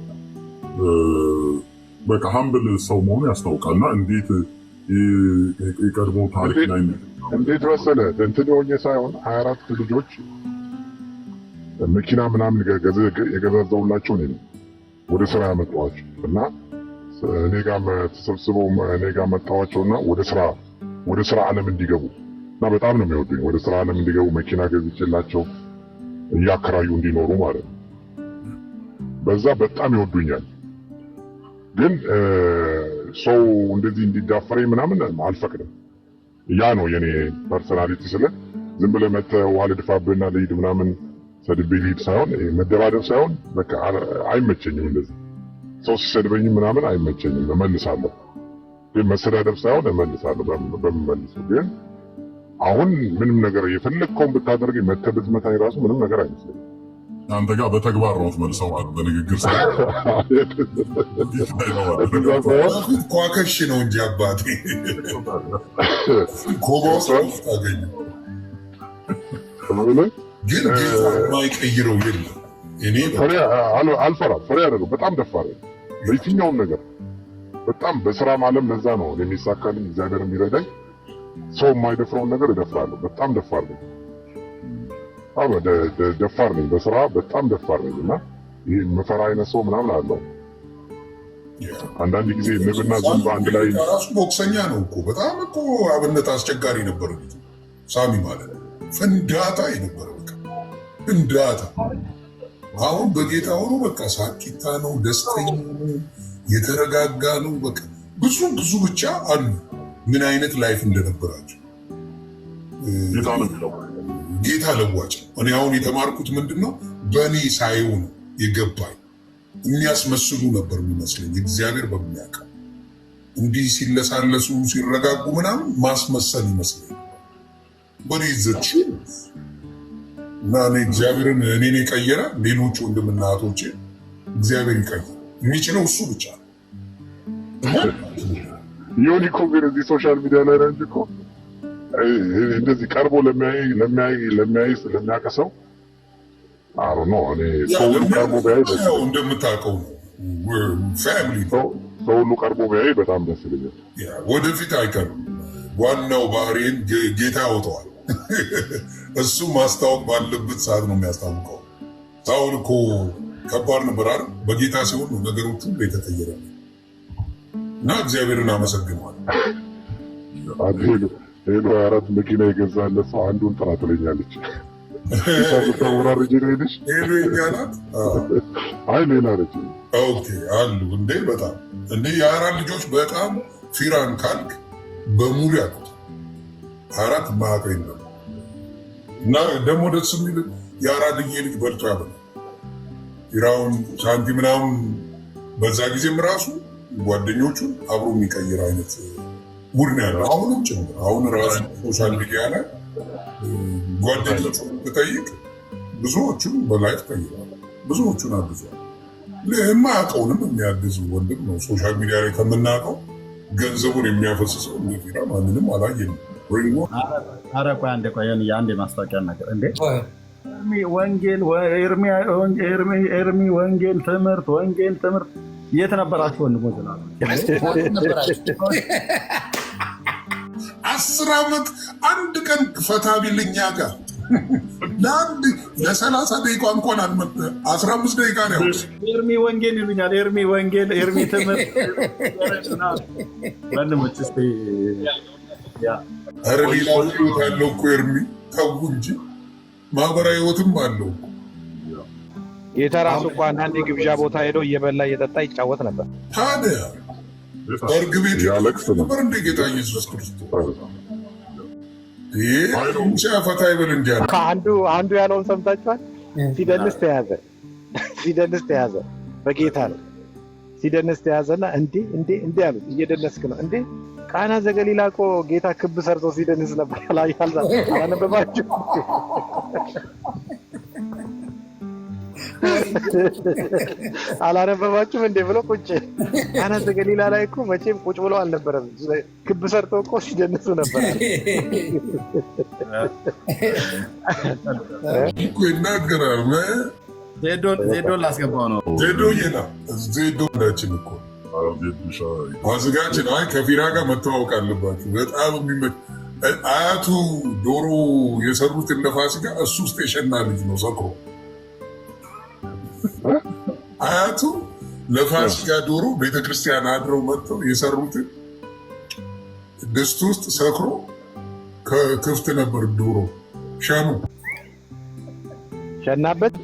በቃ ሀምብል ሰው መሆኑ ያስታውቃልና እንዴት የቀድሞ ታሪክ ላይ እንዴት መሰለህ እንትን የሆኜ ሳይሆን 24 ልጆች መኪና ምናምን የገዛዘውላቸው እኔ ነው ወደ ስራ ያመጣኋቸው እና እኔ ጋር ተሰብስበው እኔ ጋር መጣኋቸውና ወደ ስራ ዓለም እንዲገቡ እና በጣም ነው የሚወዱኝ። ወደ ስራ ዓለም እንዲገቡ መኪና ገዝቼላቸው እያከራዩ እንዲኖሩ ማለት ነው። በዛ በጣም ይወዱኛል። ግን ሰው እንደዚህ እንዲዳፈረኝ ምናምን አልፈቅድም። ያ ነው የኔ ፐርሰናሊቲ። ስለ ዝም ብለህ መተህ ውሃ ልድፋብህና ልሂድ ምናምን ሰድቤ ልሂድ ሳይሆን መደባደብ ሳይሆን በቃ አይመቸኝም። እንደዚህ ሰው ሲሰድበኝ ምናምን አይመቸኝም። እመልሳለሁ። ግን መሰዳደብ ሳይሆን እመልሳለሁ በምመልሰው። ግን አሁን ምንም ነገር የፈለግከውን ብታደርግ መተህ ብትመታኝ ራሱ ምንም ነገር አይመስለኝም። አንተ ጋር በተግባር ነው ትመልሰው ማለት በንግግር ኳከሽ ነው እንጂ አባቴ ኮባው ታገኙ ግን ማይቀይረው የለም። እኔ አልፈራም። ፈሪ አይደለም። በጣም ደፋር በየትኛውም ነገር በጣም በስራ ማለም ለዛ ነው የሚሳካልኝ እግዚአብሔር የሚረዳኝ። ሰው የማይደፍረውን ነገር እደፍራለሁ። በጣም ደፋር ነኝ። ደፋር ነኝ። በስራ በጣም ደፋር ነኝ እና ይህ መፈራ አይነት ሰው ምናምን አለው። አንዳንድ ጊዜ ንብና ዝንብ አንድ ላይ ራሱ ቦክሰኛ ነው እኮ። በጣም እኮ አብነት አስቸጋሪ ነበር ሳሚ ማለት ፍንዳታ የነበረ በቃ ፍንዳታ። አሁን በጌታ ሆኖ በቃ ሳቂታ ነው፣ ደስተኛ ነው፣ የተረጋጋ ነው። በቃ ብዙ ብቻ አሉ ምን አይነት ላይፍ እንደነበራቸው ጌታ ለዋጭ። እኔ አሁን የተማርኩት ምንድን ነው በእኔ ሳየው ነው የገባኝ። የሚያስመስሉ ነበር የሚመስለኝ እግዚአብሔር በሚያውቀው እንዲህ ሲለሳለሱ ሲረጋጉ ምናምን ማስመሰል ይመስለኝ በሪዘች እና እኔ እግዚአብሔርን እኔን የቀየረ ሌሎች ወንድምና እህቶቼ እግዚአብሔር ይቀይር። የሚችለው እሱ ብቻ ነው። ዮኒ እኮ ግን እዚህ ሶሻል ሚዲያ ላይ ነው እንጂ እኮ እንደዚህ ቀርቦ ለሚያውቅ ሰው አሮ ነው። እኔ ሰው ቀርቦ ቢያይ እንደምታውቀው ነው ፋሚሊ ሰው ሁሉ ቀርቦ ቢያይ በጣም ደስ ይለኛል። ወደፊት አይቀርም። ዋናው ባህሪን ጌታ ያወጣዋል። እሱ ማስታወቅ ባለበት ሰዓት ነው የሚያስታውቀው። ሳውል እኮ ከባድ ነበር አይደል? በጌታ ሲሆን ነው ነገሮች ሁሉ የተቀየረ እና እግዚአብሔርን አመሰግነዋል። ሄሎ 24 መኪና የገዛለት ሰው አንዱን ጥራ ትለኛለች። ታወራርጅ ነው ሄደሽ ሄሎ ይኛላት አይ ሌላ ነች። ኦኬ አሉ እንዴ በጣም እንዴ የአራት ልጆች በጣም ፊራን ካልክ በሙሉ ያሉት 24 ማቀኝ ነው እና ደግሞ ደስ የሚል የአራት ልጅ በልቶ ያበላል። ፊራውን ሳንቲ ምናምን በዛ ጊዜም ራሱ ጓደኞቹን አብሮ የሚቀይር አይነት ቡድን ያለው አሁንም ጭምር አሁን ራሱ ሶሻል ሚዲያ ላይ ጓደኞቹ ብጠይቅ ብዙዎቹን በላይፍ ቀይረዋል። ብዙዎቹን አግዟል። የማያውቀውንም የሚያግዝ ወንድም ነው። ሶሻል ሚዲያ ላይ ከምናውቀው ገንዘቡን የሚያፈስሰው ፊራ ማንንም አላየንም። ኧረ ቆይ አንዴ የአንድ የማስታወቂያ ነገር እንዴ ኤርሚ ወንጌል ትምህርት የት ነበራችሁ ወንድሞች? 10 ዓመት አንድ ቀን ፈታ ቢልኛ ጋር ለአንድ ለ30 ደቂቃ እንኳን አልመጣ 15 ደቂቃ ነው። ኤርሚ ወንጌል ይሉኛል። ኤርሚ ወንጌል ኤርሚ ትምህርት ወንድሞች እስቲ ኧረ ሌላ ህይወት አለው እኮ ኤርሚ ተው እንጂ ማህበራዊ ህይወትም አለው። የተራሱ እኮ አንዳንድ የግብዣ ቦታ ሄዶ እየበላ እየጠጣ ይጫወት ነበር። ታዲያ በርግ ቤት ያለቅስ ነበር እንደ ጌታ ኢየሱስ ክርስቶስ ብቻ ፈታ ይበል እንጂ አንዱ ያለውን ሰምታችኋል? ሲደንስ ተያዘ በጌታ ነው። ሲደንስ ተያዘና እንዴ ያሉት እየደነስክ ነው እንዴ? ቃና ዘገሊላ እኮ ጌታ ክብ ሰርቶ ሲደንስ ነበር። አላነበባችሁ? አላነበባችሁም እንዴ ብሎ ቁጭ ቃና ዘገሊላ ላይ እኮ መቼም ቁጭ ብሎ አልነበረም። ክብ ሰርቶ እኮ ሲደንሱ ነበር እኮ ይናገራል። ዜዶን ላስገባው ነው። ዜዶ ዳችን እኮ ማዘጋችን ከፊራ ጋር መተዋወቅ አለባችሁ። በጣም የሚመች አያቱ ዶሮ የሰሩት እንደ ፋሲካ እሱ ውስጥ የሸና ልጅ ነው ሰክሮ። አያቱ ለፋሲካ ዶሮ ቤተክርስቲያን አድረው መጥተው የሰሩትን ድስት ውስጥ ሰክሮ ክፍት ነበር ዶሮ ሸናበት።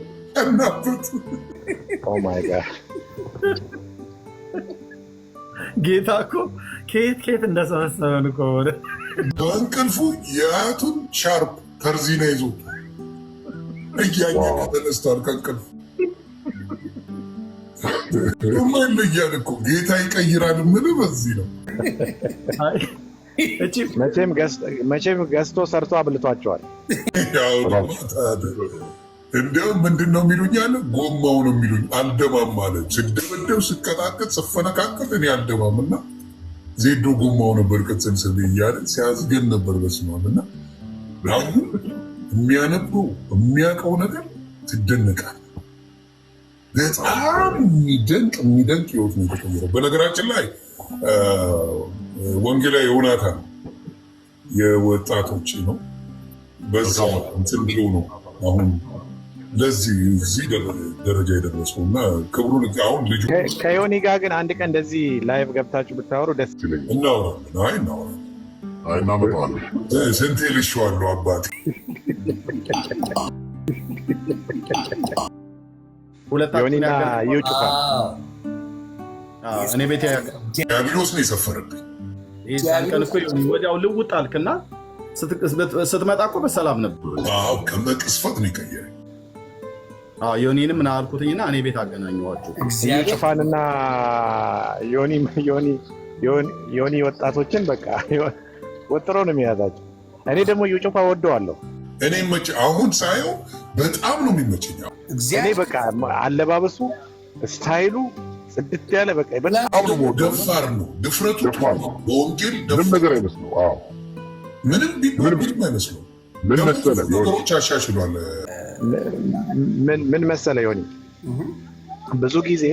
ኦ ማይ ጋድ ጌታ እኮ ከየት እንደሰበሰበን እኮ በእንቅልፉ የአያቱን ሻርፕ ተርዚና ይዞ እያየ ከተነስቷል ከእንቅልፉ። የማይለያል እኮ ጌታ ይቀይራል። ምን በዚህ ነው መቼም ገዝቶ ሰርቶ አብልቷቸዋል። እንዲያውም ምንድን ነው የሚሉኝ አለ ጎማው ነው የሚሉኝ። አልደማም ማለት ስደበደብ ስቀጣቀጥ ስፈነካከት እኔ አልደማም እና ዜዶ ጎማው ነበር ቅጽል ስም እያለ ሲያዝገን ነበር። በስማም እና አሁን የሚያነበው የሚያውቀው ነገር ትደነቃል። በጣም የሚደንቅ ህይወት ነው የተቀየረው። በነገራችን ላይ ወንጌላዊ ዮናታን የወጣቶች ነው። በዛ እንትን ብሎ ነው አሁን ለዚህ ደረጃ የደረሰው እና ክብሩን አሁን ልጁ ከዮኒ ጋር ግን አንድ ቀን እንደዚህ ላይቭ ገብታችሁ ብታወሩ ደስ ይለኛል። እናወራለን። ስንቴ ልሼዋለሁ አባቴ። ዮኒና ይውጭፋ እኔ ቤት ዲያብሎስ ነው የሰፈረብኝ። ቀን እኮ ወዲያው ልውጥ አልክና ስትመጣ እኮ በሰላም ነበር። ከመቅስፈት ነው የቀየረኝ። ዮኒንም ምን አልኩትኝና እኔ ቤት አገናኘኋቸው። ይውጭፋንና ዮኒ ወጣቶችን በቃ ወጥሮ ነው የሚያዛቸው። እኔ ደግሞ ይውጭፋ ወደዋለሁ። እኔ አሁን ሳየው በጣም ነው የሚመቸኝ። እኔ በቃ አለባበሱ ስታይሉ ጽድት ያለ በቃ በጣም ነው ደፋር ነው። ድፍረቱ በወንጌል ምንም ነገር አይመስለው። ምንም አይመስለው። ምን መሰለ ነገሮች አሻሽሏል። ምን መሰለ ዮኒ ብዙ ጊዜ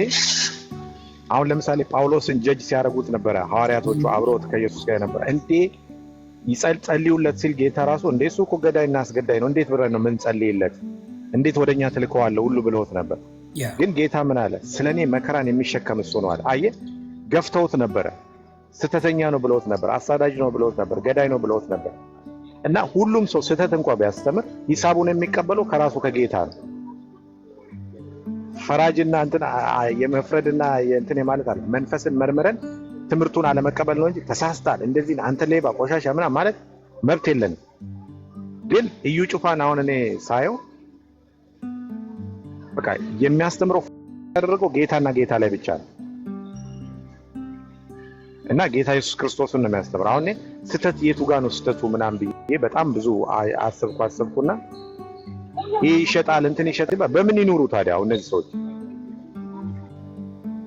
አሁን ለምሳሌ ጳውሎስን ጀጅ ሲያደርጉት ነበረ ሐዋርያቶቹ አብረውት ከኢየሱስ ጋር ነበረ። እንዴ ይጸልዩለት ሲል ጌታ ራሱ እንዴ እሱ እኮ ገዳይና አስገዳይ ነው፣ እንዴት ብለን ነው ምን ጸልይለት? እንዴት ወደኛ ትልከዋለህ ሁሉ ብለውት ነበር። ግን ጌታ ምን አለ? ስለኔ መከራን የሚሸከም እሱ ነው አለ። አየህ፣ ገፍተውት ነበረ። ስተተኛ ነው ብለውት ነበር፣ አሳዳጅ ነው ብለውት ነበር፣ ገዳይ ነው ብለውት ነበር። እና ሁሉም ሰው ስተት እንኳን ቢያስተምር ሂሳቡን የሚቀበለው ከራሱ ከጌታ ነው። ፈራጅና እንትን የመፍረድና የእንትን ማለት አለ መንፈስን መርምረን ትምህርቱን አለመቀበል ነው እንጂ ተሳስታል፣ እንደዚህ አንተ ሌባ፣ ቆሻሻ ምናምን ማለት መብት የለንም። ግን እዩ ጩፋን አሁን እኔ ሳየው በቃ የሚያስተምረው ያደረገው ጌታና ጌታ ላይ ብቻ ነው እና ጌታ ኢየሱስ ክርስቶስን ነው የሚያስተምረው። አሁን ስተት የቱ ጋር ነው ስተቱ ምናምን ብዬ በጣም ብዙ አሰብኩና ይህ ይሸጣል እንትን ይሸጣል በምን ይኑሩ ታዲያ? አሁን እነዚህ ሰዎች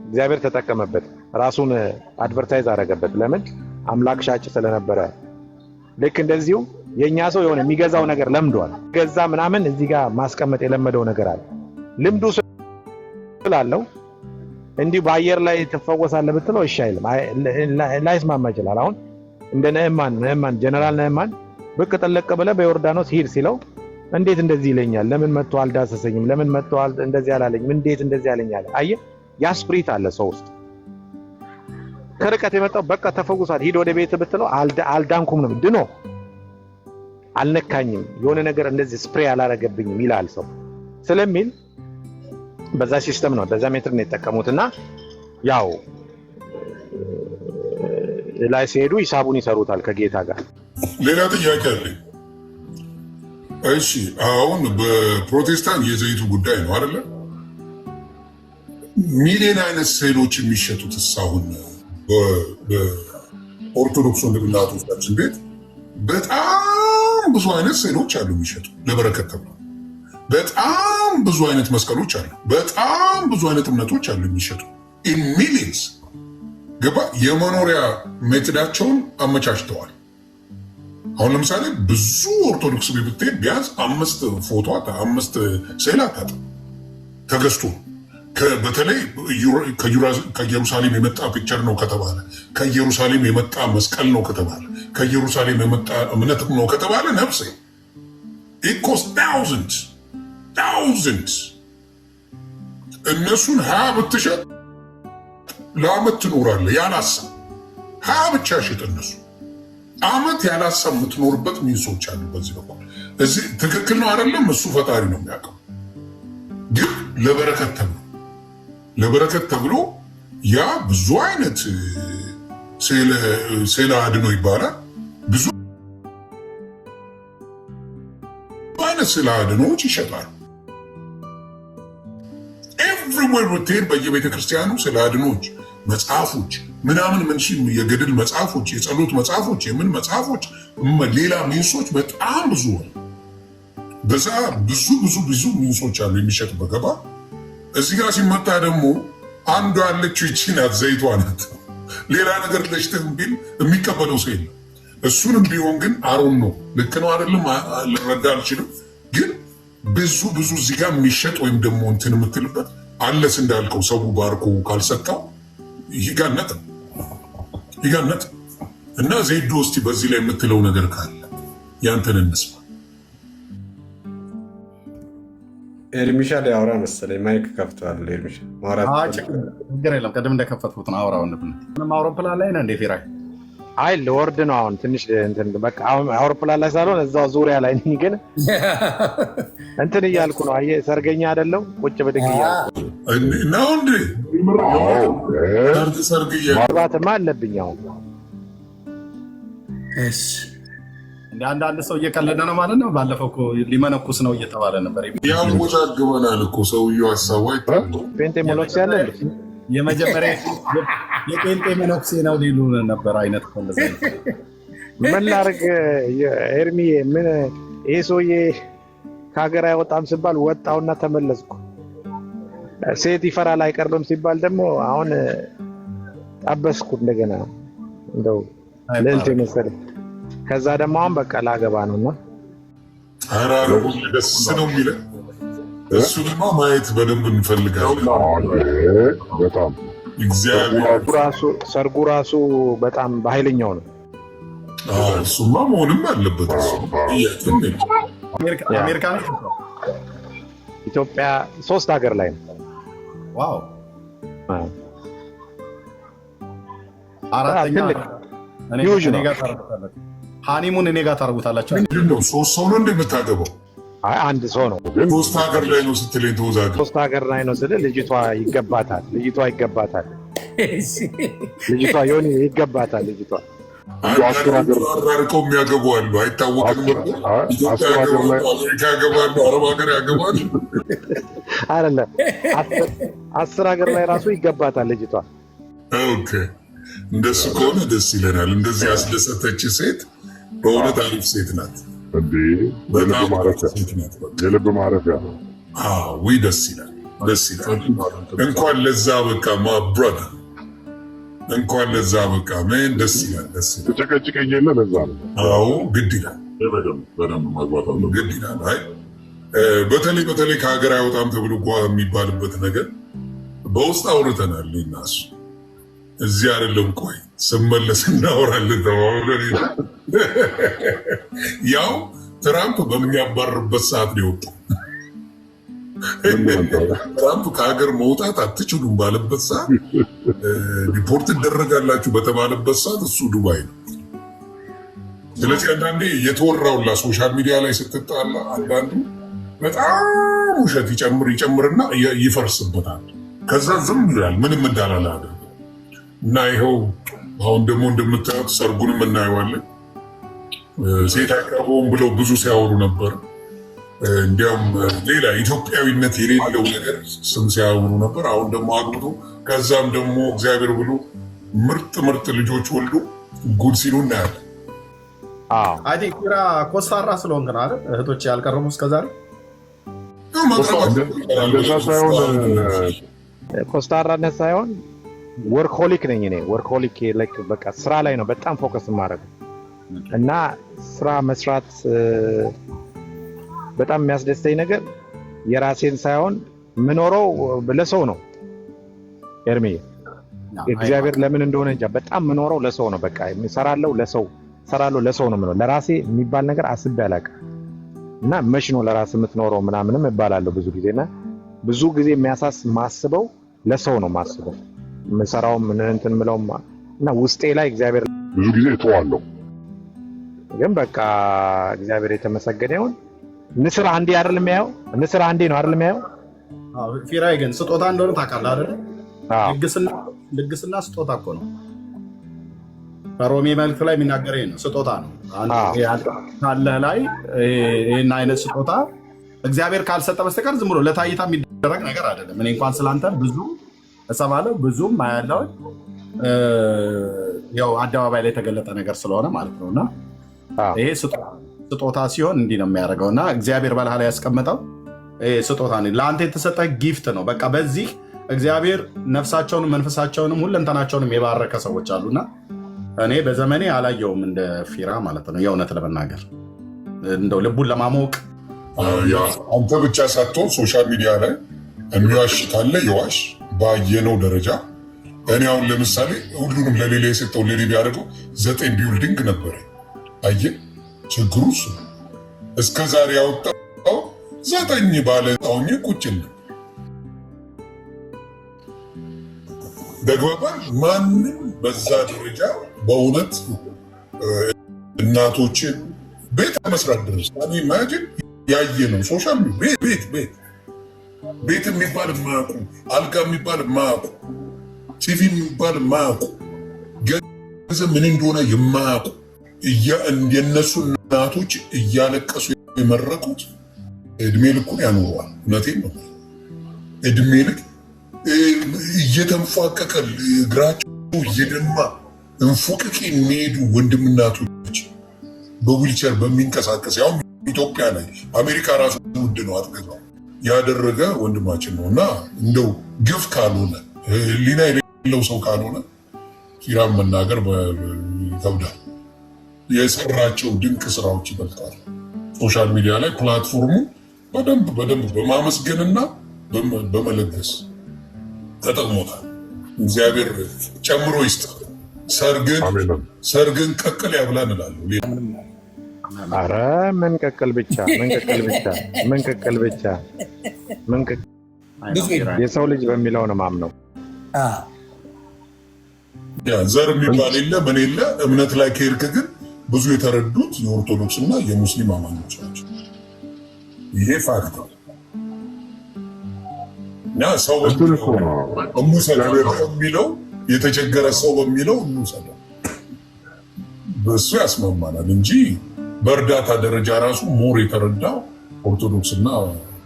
እግዚአብሔር ተጠቀመበት፣ ራሱን አድቨርታይዝ አደረገበት። ለምን? አምላክ ሻጭ ስለነበረ። ልክ እንደዚሁ የኛ ሰው የሆነ የሚገዛው ነገር ለምዷል። ገዛ ምናምን እዚህ ጋር ማስቀመጥ የለመደው ነገር አለ። ልምዱ ስላለው እንዲሁ በአየር ላይ ትፈወሳለህ ብትለው እሺ አይልም፣ ላይስማማ ይችላል። አሁን እንደ ነህማን ጀነራል ነህማን ብቅ ጥልቅ ብለህ በዮርዳኖስ ሂድ ሲለው እንዴት እንደዚህ ይለኛል? ለምን መጥቶ አልዳሰሰኝም? ለምን መጥቶ እንደዚህ አላለኝም? እንዴት እንደዚህ ያለኛል? አየህ፣ ያ ስፕሪት አለ ሰው ውስጥ። ከርቀት የመጣው በቃ ተፈውሳል ሂድ ወደ ቤት ብትለው አልዳንኩም ነው፣ ድኖ አልነካኝም፣ የሆነ ነገር እንደዚህ ስፕሬ አላረገብኝም ይላል ሰው ስለሚል በዛ ሲስተም ነው በዛ ሜትር ነው የተጠቀሙትና ያው ላይ ሲሄዱ ሂሳቡን ይሰሩታል ከጌታ ጋር። ሌላ ጥያቄ አለኝ። እሺ አሁን በፕሮቴስታንት የዘይቱ ጉዳይ ነው አይደለ? ሚሊዮን አይነት ስዕሎች የሚሸጡት አሁን በኦርቶዶክስ ወንድምናቶቻችን ቤት በጣም ብዙ አይነት ስዕሎች አሉ የሚሸጡ ለበረከት ተብሎ። በጣም ብዙ አይነት መስቀሎች አሉ። በጣም ብዙ አይነት እምነቶች አሉ የሚሸጡ ኢን ሚሊየንስ። ገባ? የመኖሪያ ሜትዳቸውን አመቻችተዋል። አሁን ለምሳሌ ብዙ ኦርቶዶክስ ቤት ብትሄድ ቢያንስ 5 ፎቶ 5 ስዕል አታጣም ተገዝቶ። በተለይ ከኢየሩሳሌም የመጣ ፒክቸር ነው ከተባለ፣ ከኢየሩሳሌም የመጣ መስቀል ነው ከተባለ፣ ከኢየሩሳሌም የመጣ እምነት ነው ከተባለ ነፍሴ it costs thousands እነሱን 20 ብትሸጥ ለአመት ትኖራለህ ያላሰብ 20 ብቻ ሽጥ። እነሱ አመት ያላሰብ የምትኖርበት ሚንሶች አሉ። በዚህ በኩል እዚህ ትክክል ነው አይደለም፣ እሱ ፈጣሪ ነው የሚያውቀው። ግን ለበረከት ተብሎ ያ ብዙ አይነት ስዕለ አድኖ ይባላል። ብዙ አይነት ስዕለ አድኖዎች ይሸጣሉ። ኤቭሪዌር ብትሄድ በየቤተ ክርስቲያኑ ስዕለ አድኖዎች መጽሐፎች ምናምን የገድል መጽሐፎች፣ የጸሎት መጽሐፎች፣ የምን መጽሐፎች፣ ሌላ ሚንሶች በጣም ብዙ ነው። በዛ ብዙ ሚንሶች አሉ የሚሸጥበት ገባ። እዚህ ጋር ሲመጣ ደግሞ አንዷ ያለችው ይቺ ናት፣ ዘይቷ ናት። ሌላ ነገር ለሽተህ ቢል የሚቀበለው ሰው የለም። እሱንም ቢሆን ግን አሮን ነው ልክ ነው አይደለም ልረዳ አልችልም። ግን ብዙ እዚህ ጋር የሚሸጥ ወይም ደግሞ እንትን የምትልበት አለስ እንዳልከው ሰው ባርኮ ካልሰጠው ይጋነት እና ዜዶ እስቲ በዚህ ላይ የምትለው ነገር ካለ ያንተን እንስማ። ኤርሚሻ ሊያወራ መሰለኝ ማይክ ከፍቷል። ኤርሚሻ ማውራት ችግር የለም። ቅድም እንደከፈትኩት ነው አውራው። ምንም አውሮፕላን ላይ ነህ እንዴ ፊራይ? አይ ለወርድ ነው አሁን ትንሽ እንትን በቃ አውሮፕላን ላይ ሳልሆን እዛው ዙሪያ ላይ ነኝ። ግን እንትን እያልኩ ነው። አየህ ሰርገኛ አይደለም ቁጭ ብድግ እያልኩ ነው እንዴ ሰርግዬ ማርባትማ አለብኝ አሁን። እሺ እንደ አንዳንድ ሰው እየቀለደ ነው ማለት ነው። ባለፈው እኮ ሊመነኩስ ነው እየተባለ ነበር። ያወዛግበናል እኮ ሰውየው ሀሳቡ አይታወቅም። ፔንቴ ሞሎክስ ያለ የመጀመሪያ የጴንጤ መነኩሴ ነው ሊሉ ነበር አይነት ምን ላድርግ ኤርሚዬ? ምን ይሄ ሰውዬ ከሀገር አይወጣም ሲባል ወጣውና ተመለስኩ። ሴት ይፈራል አይቀርብም ሲባል ደግሞ አሁን ጠበስኩ እንደገና እንደው ለልቴ መሰለኝ። ከዛ ደግሞ አሁን በቃ ላገባ ነውና ኧረ ደስ ነው የሚለው። እሱንማ ማየት በደንብ እንፈልጋለን። በጣም ሰርጉ ራሱ በጣም በኃይለኛው ነው። እሱማ መሆንም አለበት። አሜሪካ ኢትዮጵያ 3 ሀገር ላይ ነው። ዋው አራተኛ እኔ ጋር ታርጉታላችሁ። ሃኒሙን እኔ ጋር ታርጉታላችሁ። ምንድነው 3 ሰው ነው እንደምታገባው? አይ አንድ ሰው ነው። 3 ሀገር ላይ ነው ስትለኝ ተወዛገብ። 3 ሀገር ላይ ነው ስለ ልጅቷ ይገባታል። ልጅቷ ዮኒ ይገባታል። ልጅቷ አራርቀው የሚያገቡ አሉ። አይታወቅም። ኢትዮጵያ ያገባሉ፣ አሜሪካ ያገባሉ፣ አረብ ሀገር ያገባሉ። አይደለም 10 ሀገር ላይ ራሱ ይገባታል ልጅቷ። ኦኬ እንደሱ ከሆነ ደስ ይለናል። እንደዚህ ያስደሰተች ሴት በእውነት አሪፍ ሴት ናት። የልብ ማረፊያ ዊ ደስ ይላል። እንኳን ለዛ በቃ ብራዘር፣ እንኳን ለዛ በቃ ምን ደስ ይላል። ተጨቀጭቀኝ የለ ለዛ ነው። አዎ ግድ ይላል፣ በደንብ ማግባት አለ ግድ ይላል። አይ በተለይ ከሀገር አይወጣም ተብሎ የሚባልበት ነገር በውስጥ አውርተናል እና እሱ እዚህ አይደለም። ቆይ ስመለስ እናወራለን ተባብለን ያው ትራምፕ በሚያባርበት ሰዓት ነው የወጣው። ትራምፕ ከሀገር መውጣት አትችሉም ባለበት ሰዓት፣ ሪፖርት ትደረጋላችሁ በተባለበት ሰዓት እሱ ዱባይ ነው። ስለዚህ አንዳንዴ የተወራውላ ሶሻል ሚዲያ ላይ ስትጣላ አንዳንዱ በጣም ውሸት ይጨምርና ይፈርስበታል። ከዛ ዝም ይላል ምንም እንዳላለ እና ይኸው አሁን ደግሞ እንደምታዩት ሰርጉንም እናየዋለን። ሴት አይቀርበውም ብለው ብዙ ሲያወሩ ነበር። እንዲያውም ሌላ ኢትዮጵያዊነት የሌለው ነገር ስም ሲያወሩ ነበር። አሁን ደግሞ አግብቶ ከዛም ደግሞ እግዚአብሔር ብሎ ምርጥ ልጆች ወልዶ ጉድ ሲሉ እናያለን። አይ ቲንክ ኪራ ኮስታራ ስለሆንክ ነው አይደል? እህቶች ያልቀረሙ እስከዛሬ እንደዛ ሳይሆን ኮስታራነት ሳይሆን ወርክሆሊክ ነኝ እኔ። ወርክሆሊክ በቃ ስራ ላይ ነው በጣም ፎከስ የማደርገው እና ስራ መስራት በጣም የሚያስደስተኝ ነገር የራሴን ሳይሆን ምኖረው ለሰው ነው። ኤርሚዬ እግዚአብሔር ለምን እንደሆነ እንጃ በጣም ምኖረው ለሰው ነው። በቃ ሰራለው ለሰው ነው ምኖረው። ለራሴ የሚባል ነገር አስቤ አላውቅም። እና መች ነው ለራስ የምትኖረው ምናምንም እባላለሁ ብዙ ጊዜና ብዙ ጊዜ ማስበው ለሰው ነው ማስበው የምሰራው ምን እንትን ምለው እና ውስጤ ላይ እግዚአብሔር ብዙ ጊዜ እተዋለሁ። ግን በቃ እግዚአብሔር የተመሰገነ ይሁን። ንስር አንዴ አይደል የሚያየው? ንስር አንዴ ነው አይደል የሚያየው? ፊራይ ግን ስጦታ እንደሆነ ታውቃለህ አይደል? ልግስና ስጦታ እኮ ነው። በሮሜ መልእክት ላይ የሚናገረው ነው። ስጦታ ነው። ካለህ ላይ ይህን አይነት ስጦታ እግዚአብሔር ካልሰጠ በስተቀር ዝም ብሎ ለታይታ የሚደረግ ነገር አይደለም። እኔ እንኳን ስላንተ ብዙ እሰማለሁ፣ ብዙም አያለው። ያው አደባባይ ላይ የተገለጠ ነገር ስለሆነ ማለት ነው። እና ይሄ ስጦታ ሲሆን እንዲህ ነው የሚያደርገው። እና እግዚአብሔር በላህ ላይ ያስቀመጠው ስጦታ ለአንተ የተሰጠ ጊፍት ነው። በቃ በዚህ እግዚአብሔር ነፍሳቸውንም መንፈሳቸውንም ሁለንተናቸውንም የባረከ ሰዎች አሉና እኔ በዘመኔ አላየውም እንደ ፊራ ማለት ነው። የእውነት ለመናገር እንደው ልቡን ለማሞቅ አንተ ብቻ ሳትሆን ሶሻል ሚዲያ ላይ የሚዋሽ ካለ የዋሽ ባየነው ደረጃ እኔ አሁን ለምሳሌ ሁሉንም ለሌላ የሰጠው ለኔ ቢያደርገው 9 ቢውልዲንግ ነበረ። አየህ ችግሩ እሱ እስከ ዛሬ ያወጣው 9 ባለ ጣውኝ ቁጭል ደግባባል። ማንም በዛ ደረጃ በእውነት እናቶችን ቤት መስራት ድረስ ማጅን ያየ ነው። ሶሻል ቤት የሚባል ማያውቁ፣ አልጋ የሚባል ማያውቁ፣ ቲቪ የሚባል ማያውቁ፣ ገንዘብ ምን እንደሆነ የማያውቁ የእነሱ እናቶች እያለቀሱ የመረቁት እድሜ ልኩን ያኖረዋል። እውነቴን ነው። እድሜ ልክ እየተንፏቀቀ እግራቸው እየደማ እንፉቅቅ የሚሄዱ ወንድምናቶች በዊልቸር በሚንቀሳቀስ ያው ኢትዮጵያ ላይ አሜሪካ ራሱ ውድ ነው አትገዛው ያደረገ ወንድማችን ነው። እና እንደው ግፍ ካልሆነ ህሊና የሌለው ሰው ካልሆነ ፊራም መናገር ይከብዳል። የሰራቸው ድንቅ ስራዎች ይበልጣል። ሶሻል ሚዲያ ላይ ፕላትፎርሙ በደንብ በማመስገንና በመለገስ ተጠቅሞታል። እግዚአብሔር ጨምሮ ይስጥ። ሰርግን ቀቅል ያብላን እላለሁ። አረ ምን ቀቅል ብቻ የሰው ልጅ በሚለው ነው ማምነው። ዘር የሚባል የለ ምን የለ። እምነት ላይ ከሄድክ ግን ብዙ የተረዱት የኦርቶዶክስ እና የሙስሊም አማኞች ናቸው። ይሄ ፋክት ነው። እና ሰው በሚለው የተቸገረ ሰው በሚለው እንውሰደው፣ በሱ ያስማማናል እንጂ በእርዳታ ደረጃ ራሱ ሞር የተረዳው ኦርቶዶክስ እና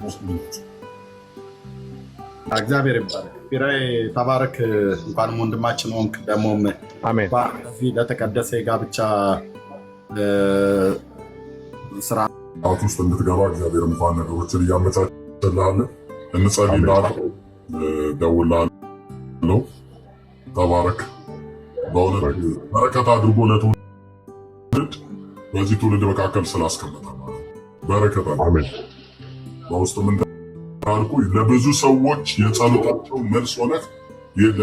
ሙስሊሞች። እግዚአብሔር ይባረክ። ፊራዬ ተባረክ። እንኳንም ወንድማችን ሆንክ። ደግሞም በዚህ ለተቀደሰ የጋብቻ ስርዓት ውስጥ እንድትገባ እግዚአብሔር እንኳን ነገሮችን እያመቻችልሃል። እንጸልይልሃለን፣ እደውልልሃለሁ። ተባረክ። በእውነት በረከት አድርጎ ለትውልድ በዚህ ትውልድ መካከል ስላስቀመጠ በረከት አሜን። በውስጡም እንዳልኩ ለብዙ ሰዎች የጸሎታቸው መልስ ሆነህ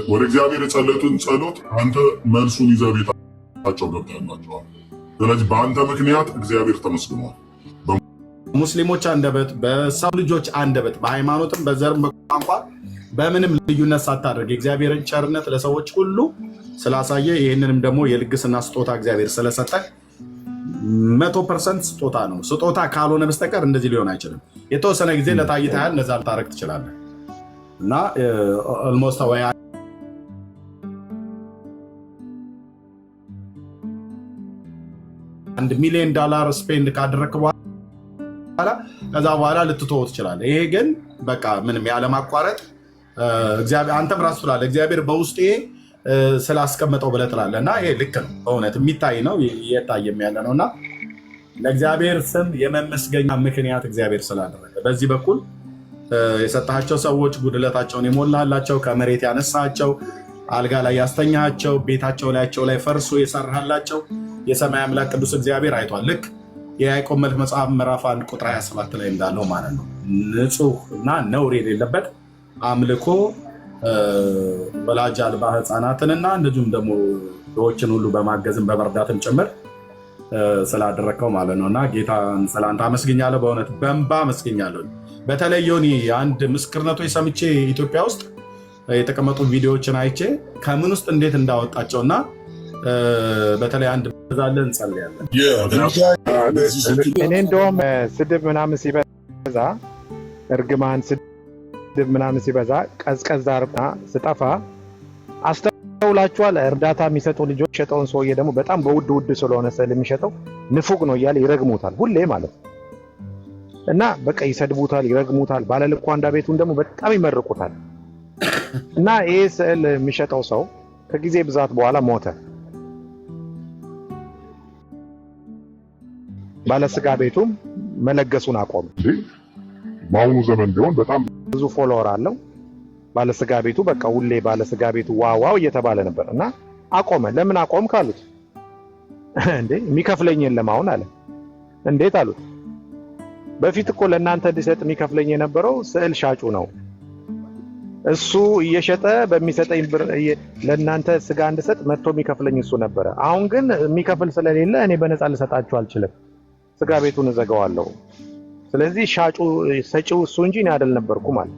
ወደ እግዚአብሔር የጸለዩትን ጸሎት አንተ መልሱን ይዘህ ቤታቸው ገብተህላቸዋል። ስለዚህ በአንተ ምክንያት እግዚአብሔር ተመስግኗል። ሙስሊሞች አንደበት፣ በሰው ልጆች አንደበት፣ በሃይማኖትም በዘርም በቋንቋ በምንም ልዩነት ሳታደርግ የእግዚአብሔርን ቸርነት ለሰዎች ሁሉ ስላሳየ ይህንንም ደግሞ የልግስና ስጦታ እግዚአብሔር ስለሰጠ 100% ስጦታ ነው። ስጦታ ካልሆነ በስተቀር እንደዚህ ሊሆን አይችልም። የተወሰነ ጊዜ ለታይታ ያህል እነዛ ልታረግ ትችላለህ እና ኦልሞስት ወይ $1 ሚሊዮን ስፔንድ ካደረክ በኋላ ከዛ በኋላ ልትተወው ትችላለህ። ይሄ ግን በቃ ምንም ያለማቋረጥ አንተም ራሱ ትላለህ እግዚአብሔር በውስጤ ስላስቀመጠው ብለህ ትላለህ እና ይሄ ልክ ነው። በእውነት የሚታይ ነው፣ እየታየም ያለ ነው እና ለእግዚአብሔር ስም የመመስገኛ ምክንያት እግዚአብሔር ስላደረገ በዚህ በኩል የሰጣቸው ሰዎች ጉድለታቸውን የሞላላቸው፣ ከመሬት ያነሳቸው፣ አልጋ ላይ ያስተኛቸው፣ ቤታቸው ላይ ፈርሶ የሰራላቸው የሰማይ አምላክ ቅዱስ እግዚአብሔር አይቷል። ልክ የያዕቆብ መልእክት መጽሐፍ ምዕራፍ 1 ቁጥር 27 ላይ እንዳለው ማለት ነው። ንጹህ እና ነውር የሌለበት አምልኮ ወላጅ አልባ ህፃናትንና እንደዚሁም ደግሞ ድሆችን ሁሉ በማገዝም በመርዳትም ጭምር ስላደረግከው ማለት ነው እና ጌታን ስላንተ አመስግኛለሁ። በእውነት በእንባ አመስግኛለሁ። በተለይ ዮኒ አንድ ምስክርነቶች ሰምቼ ኢትዮጵያ ውስጥ የተቀመጡ ቪዲዮዎችን አይቼ ከምን ውስጥ እንዴት እንዳወጣቸውና በተለይ አንድ ዛለ እንጸልያለን። እኔ እንደውም ስድብ ምናምን ሲበዛ እርግማን ስድብ ምናምን ሲበዛ ቀዝቀዝ አርና ስጠፋ አስተውላችኋል። እርዳታ የሚሰጡ ልጆች ሸጠውን ሰውዬ ደግሞ በጣም በውድ ስለሆነ ስለሚሸጠው ንፉግ ነው እያለ ይረግሙታል ሁሌ ማለት ነው። እና በቃ ይሰድቡታል፣ ይረግሙታል። ባለልኳ አንዳ ቤቱን ደግሞ በጣም ይመርቁታል። እና ይሄ ስዕል የሚሸጠው ሰው ከጊዜ ብዛት በኋላ ሞተ። ባለስጋ ቤቱም መለገሱን አቆመ። በአሁኑ ዘመን ቢሆን በጣም ብዙ ፎሎወር አለው ባለስጋ ቤቱ። በቃ ሁሌ ባለስጋ ቤቱ ዋው እየተባለ ነበር እና አቆመ። ለምን አቆም ካሉት እንዴ የሚከፍለኝ የለም አሁን አለ። እንዴት አሉት? በፊት እኮ ለእናንተ እንዲሰጥ የሚከፍለኝ የነበረው ስዕል ሻጩ ነው። እሱ እየሸጠ በሚሰጠኝ ብር ለእናንተ ስጋ እንድሰጥ መጥቶ የሚከፍለኝ እሱ ነበረ። አሁን ግን የሚከፍል ስለሌለ እኔ በነፃ ልሰጣችሁ አልችልም፣ ስጋ ቤቱን እዘጋዋለሁ። ስለዚህ ሻጩ ሰጪው እሱ እንጂ እኔ አይደል ነበርኩ ማለት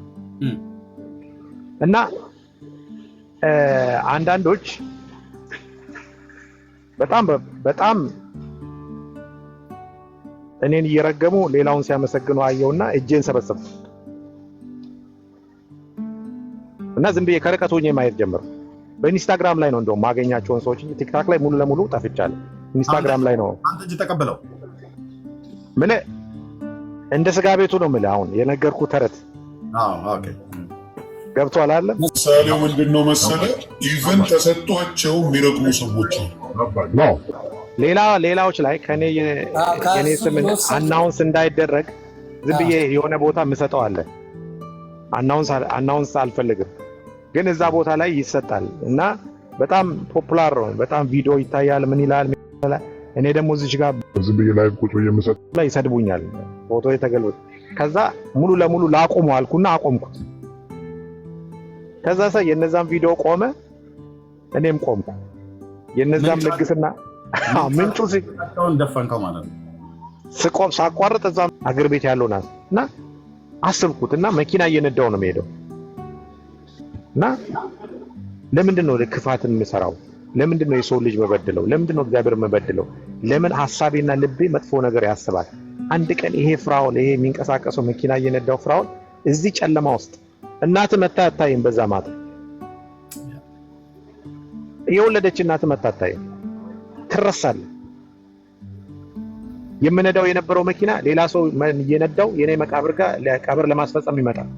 እና አንዳንዶች በጣም እኔን እየረገሙ ሌላውን ሲያመሰግኑ አየውና እጄን ሰበሰብኩ እና ዝም ብዬ ከርቀት ሆኜ ማየት ጀመርኩ። በኢንስታግራም ላይ ነው እንደውም ማገኛቸውን ሰዎች እንጂ ቲክታክ ላይ ሙሉ ለሙሉ ጠፍቻለሁ። ኢንስታግራም ላይ ነው። አንተ እጅ ተቀበለው ምን እንደ ስጋ ቤቱ ነው የምልህ አሁን የነገርኩ ተረት። ኦኬ ገብቷል አለ። ምሳሌው ምንድነው መሰለ? ኢቨን ተሰጥቷቸው የሚረግሙ ሰዎች ነው። ሌላዎች ላይ ከኔ ስም አናውንስ እንዳይደረግ ዝም ብዬ የሆነ ቦታ ምሰጠው አለ። አናውንስ አልፈልግም፣ ግን እዛ ቦታ ላይ ይሰጣል እና በጣም ፖፑላር ነው። በጣም ቪዲዮ ይታያል። ምን ይላል? እኔ ደግሞ እዚች ጋር ዝም ብዬ ላይ ቁጭ ብዬ የምሰጥ ላይ ይሰድቡኛል። ፎቶ የተገልበጥ ከዛ ሙሉ ለሙሉ ላቆመው አልኩና አቆምኩት። ከዛ የነዛም ቪዲዮ ቆመ፣ እኔም ቆምኩ። የነዛም ልግስና ምንጩ ሲሆን ደፈንከው ማለት ነው። ስቆም ሳቋርጥ እዛ አገር ቤት ያለው ናት እና አስብኩትና መኪና እየነዳው ነው የምሄደው እና ለምንድን ነው ክፋትን የምሰራው? ለምንድን ነው የሰው ልጅ መበድለው? ለምንድን ነው እግዚአብሔር መበድለው? ለምን ሐሳቤና ልቤ መጥፎ ነገር ያስባል? አንድ ቀን ይሄ ፍራኦል ይሄ የሚንቀሳቀሰው መኪና እየነዳው ፍራኦል እዚህ ጨለማ ውስጥ እናት መታ አታይም። በዛ ማታ የወለደች እናት መታ አታይም። ትረሳለህ። የምነዳው የነበረው መኪና ሌላ ሰው እየነዳው የኔ መቃብር ጋር ለቀብር ለማስፈጸም ይመጣል።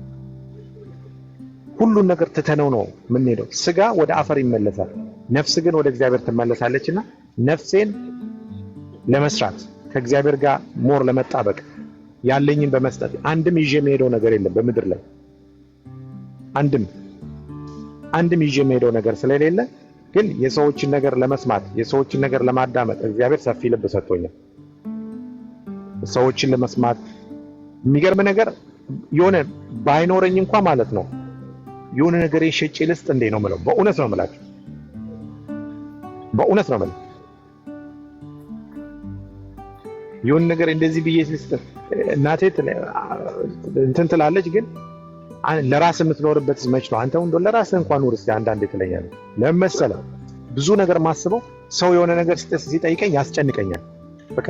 ሁሉን ነገር ትተነው ነው የምንሄደው። ስጋ ወደ አፈር ይመለሳል፣ ነፍስ ግን ወደ እግዚአብሔር ትመለሳለችና ነፍሴን ለመስራት ከእግዚአብሔር ጋር ሞር ለመጣበቅ ያለኝን በመስጠት አንድም ይዤ የምሄደው ነገር የለም በምድር ላይ አንድም ይዤ የምሄደው ነገር ስለሌለ፣ ግን የሰዎችን ነገር ለመስማት የሰዎችን ነገር ለማዳመጥ እግዚአብሔር ሰፊ ልብ ሰጥቶኛል። ሰዎችን ለመስማት የሚገርም ነገር የሆነ ባይኖረኝ እንኳን ማለት ነው የሆነ ነገር ሸጬ ልስጥ እንዴ ነው የምለው። በእውነት ነው የምላችሁ፣ በእውነት ነው የምለው። የሆነ ነገር እንደዚህ ብዬ ልስጥ እናቴ እንትን ትላለች፣ ግን ለራስ የምትኖርበት መች ነው? አንተ እንደው ለራስ እንኳን ኑር እስቲ አንዳንዴ ትለኛለህ። ለምን መሰለህ? ብዙ ነገር ማስበው ሰው የሆነ ነገር ሲጠይቀኝ ያስጨንቀኛል። በቃ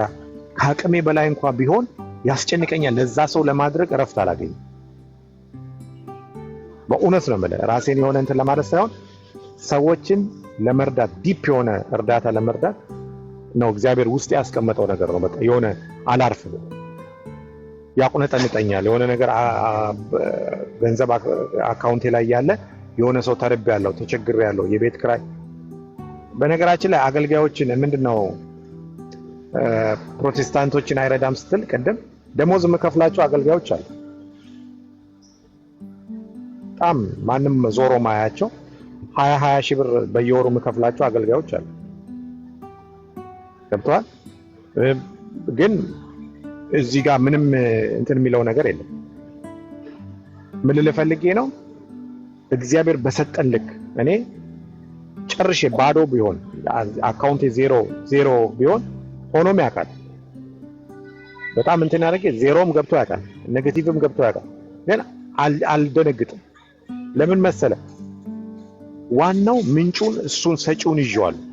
ከአቅሜ በላይ እንኳን ቢሆን ያስጨንቀኛል። ለዛ ሰው ለማድረግ እረፍት አላገኝም። በእውነት ነው የምልህ። ራሴን የሆነ እንትን ለማለት ሳይሆን ሰዎችን ለመርዳት ዲፕ የሆነ እርዳታ ለመርዳት ነው እግዚአብሔር ውስጥ ያስቀመጠው ነገር ነው። በቃ የሆነ አላርፍም፣ ያቁነጠንጠኛል። የሆነ ነገር ገንዘብ አካውንቴ ላይ ያለ የሆነ ሰው ተርቤያለሁ፣ ተቸግሬያለሁ፣ የቤት ኪራይ። በነገራችን ላይ አገልጋዮችን ምንድነው ፕሮቴስታንቶችን አይረዳም ስትል ቅድም ደሞዝ የምከፍላቸው አገልጋዮች አሉ። በጣም ማንም ዞሮ ማያቸው 20 ሺህ ብር በየወሩ የምከፍላቸው አገልጋዮች አሉ። ገብቷል? ግን እዚህ ጋር ምንም እንትን የሚለው ነገር የለም። ምን ልፈልጌ ነው? እግዚአብሔር በሰጠን ልክ እኔ ጨርሼ ባዶ ቢሆን አካውንቴ ዜሮ ቢሆን ሆኖም ያውቃል። በጣም እንትን ያደርጌ ዜሮም ገብቶ ያውቃል፣ ኔጌቲቭም ገብቶ ያውቃል። ግን አልደነግጥም። ለምን መሰለ? ዋናው ምንጩን እሱን ሰጪውን ይዤዋለሁ።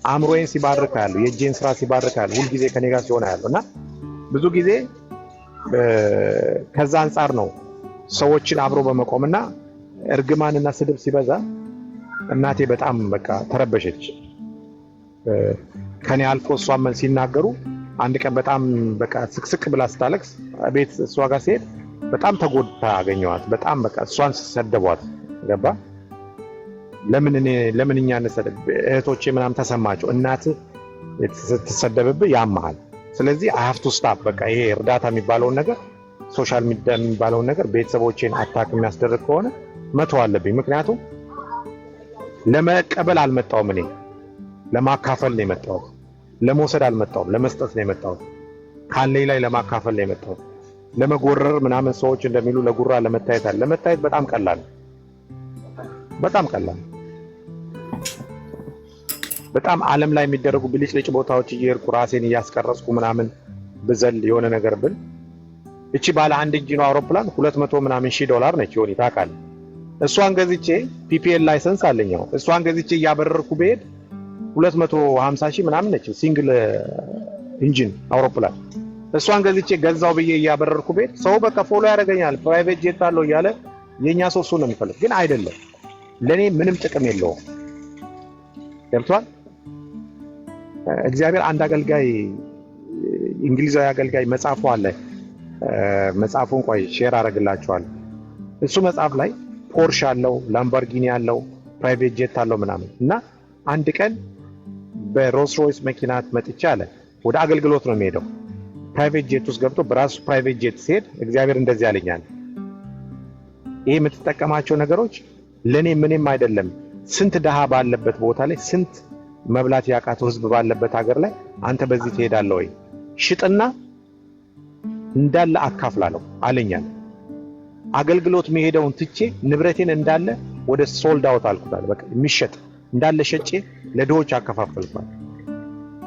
አእምሮዬን ሲባርክ ያለው የእጄን ስራ ሲባርክ ያለው ሁልጊዜ ከኔ ጋር ሲሆን ያለው እና ብዙ ጊዜ ከዛ አንጻር ነው ሰዎችን አብሮ በመቆምና እርግማንና ስድብ ሲበዛ እናቴ በጣም በቃ ተረበሸች። ከኔ አልፎ እሷም ሲናገሩ አንድ ቀን በጣም በቃ ስቅስቅ ብላ ስታለቅስ ቤት እሷ ጋር ሲሄድ በጣም ተጎድታ አገኘኋት። በጣም በቃ እሷን ሰደቧት ገባ? ለምን እኛ እህቶቼ ምናምን ተሰማቸው። እናትህ ስትሰደብብህ ያመሃል። ስለዚህ አይ ሃቭ ቱ ስታፕ። በቃ ይሄ እርዳታ የሚባለውን ነገር ሶሻል ሚዲያ የሚባለውን ነገር ቤተሰቦቼን አታክ የሚያስደርግ ከሆነ መተው አለብኝ። ምክንያቱም ለመቀበል አልመጣሁም፣ እኔ ለማካፈል ነው የመጣሁት። ለመውሰድ አልመጣሁም፣ ለመስጠት ነው የመጣሁት። ካለኝ ላይ ለማካፈል ነው የመጣሁት። ለመጎረር ምናምን ሰዎች እንደሚሉ ለጉራ ለመታየት በጣም ቀላል፣ በጣም ቀላል። በጣም ዓለም ላይ የሚደረጉ ብልጭልጭ ቦታዎች እየሄድኩ ራሴን እያስቀረጽኩ ምናምን ብዘል የሆነ ነገር ብል እቺ ባለ 1 ኢንጂን አውሮፕላን 200 ምናምን ሺህ ዶላር ነች። ይሆን ይታቃል። እሷን ገዝቼ ፒፒኤል ላይሰንስ አለኝ። እሷን ገዝቼ እያበረርኩ በሄድ 250 ሺህ ምናምን ነች ሲንግል ኢንጂን አውሮፕላን። እሷን ገዝቼ ገዛው ብዬ እያበረርኩ በሄድ ሰው በቃ ፎሎ ያደርገኛል፣ ፕራይቬት ጄት አለው እያለ የኛ ሰው እሱ ነው የሚፈልግ። ግን አይደለም፣ ለኔ ምንም ጥቅም የለውም። ገብቷል? እግዚአብሔር አንድ አገልጋይ እንግሊዛዊ አገልጋይ መጽሐፉ አለ። መጽሐፉን ቆይ ሼር አደርግላችኋለሁ። እሱ መጽሐፍ ላይ ፖርሽ አለው፣ ላምበርጊኒ አለው፣ ፕራይቬት ጄት አለው ምናምን እና አንድ ቀን በሮልስ ሮይስ መኪና መጥቻ አለ ወደ አገልግሎት ነው የሚሄደው። ፕራይቬት ጄት ውስጥ ገብቶ በራሱ ፕራይቬት ጄት ሲሄድ እግዚአብሔር እንደዚህ አለኛል፣ ይሄ የምትጠቀማቸው ነገሮች ለኔ ምንም አይደለም። ስንት ደሃ ባለበት ቦታ ላይ ስንት መብላት ያቃተው ህዝብ ባለበት ሀገር ላይ አንተ በዚህ ትሄዳለህ ወይ? ሽጥና እንዳለ አካፍላለሁ አለኛል። አገልግሎት መሄደውን ትቼ ንብረቴን እንዳለ ወደ ሶልድ አውት አልኩታል። በቃ የሚሸጥ እንዳለ ሸጬ ለድሆች አከፋፈልኳል።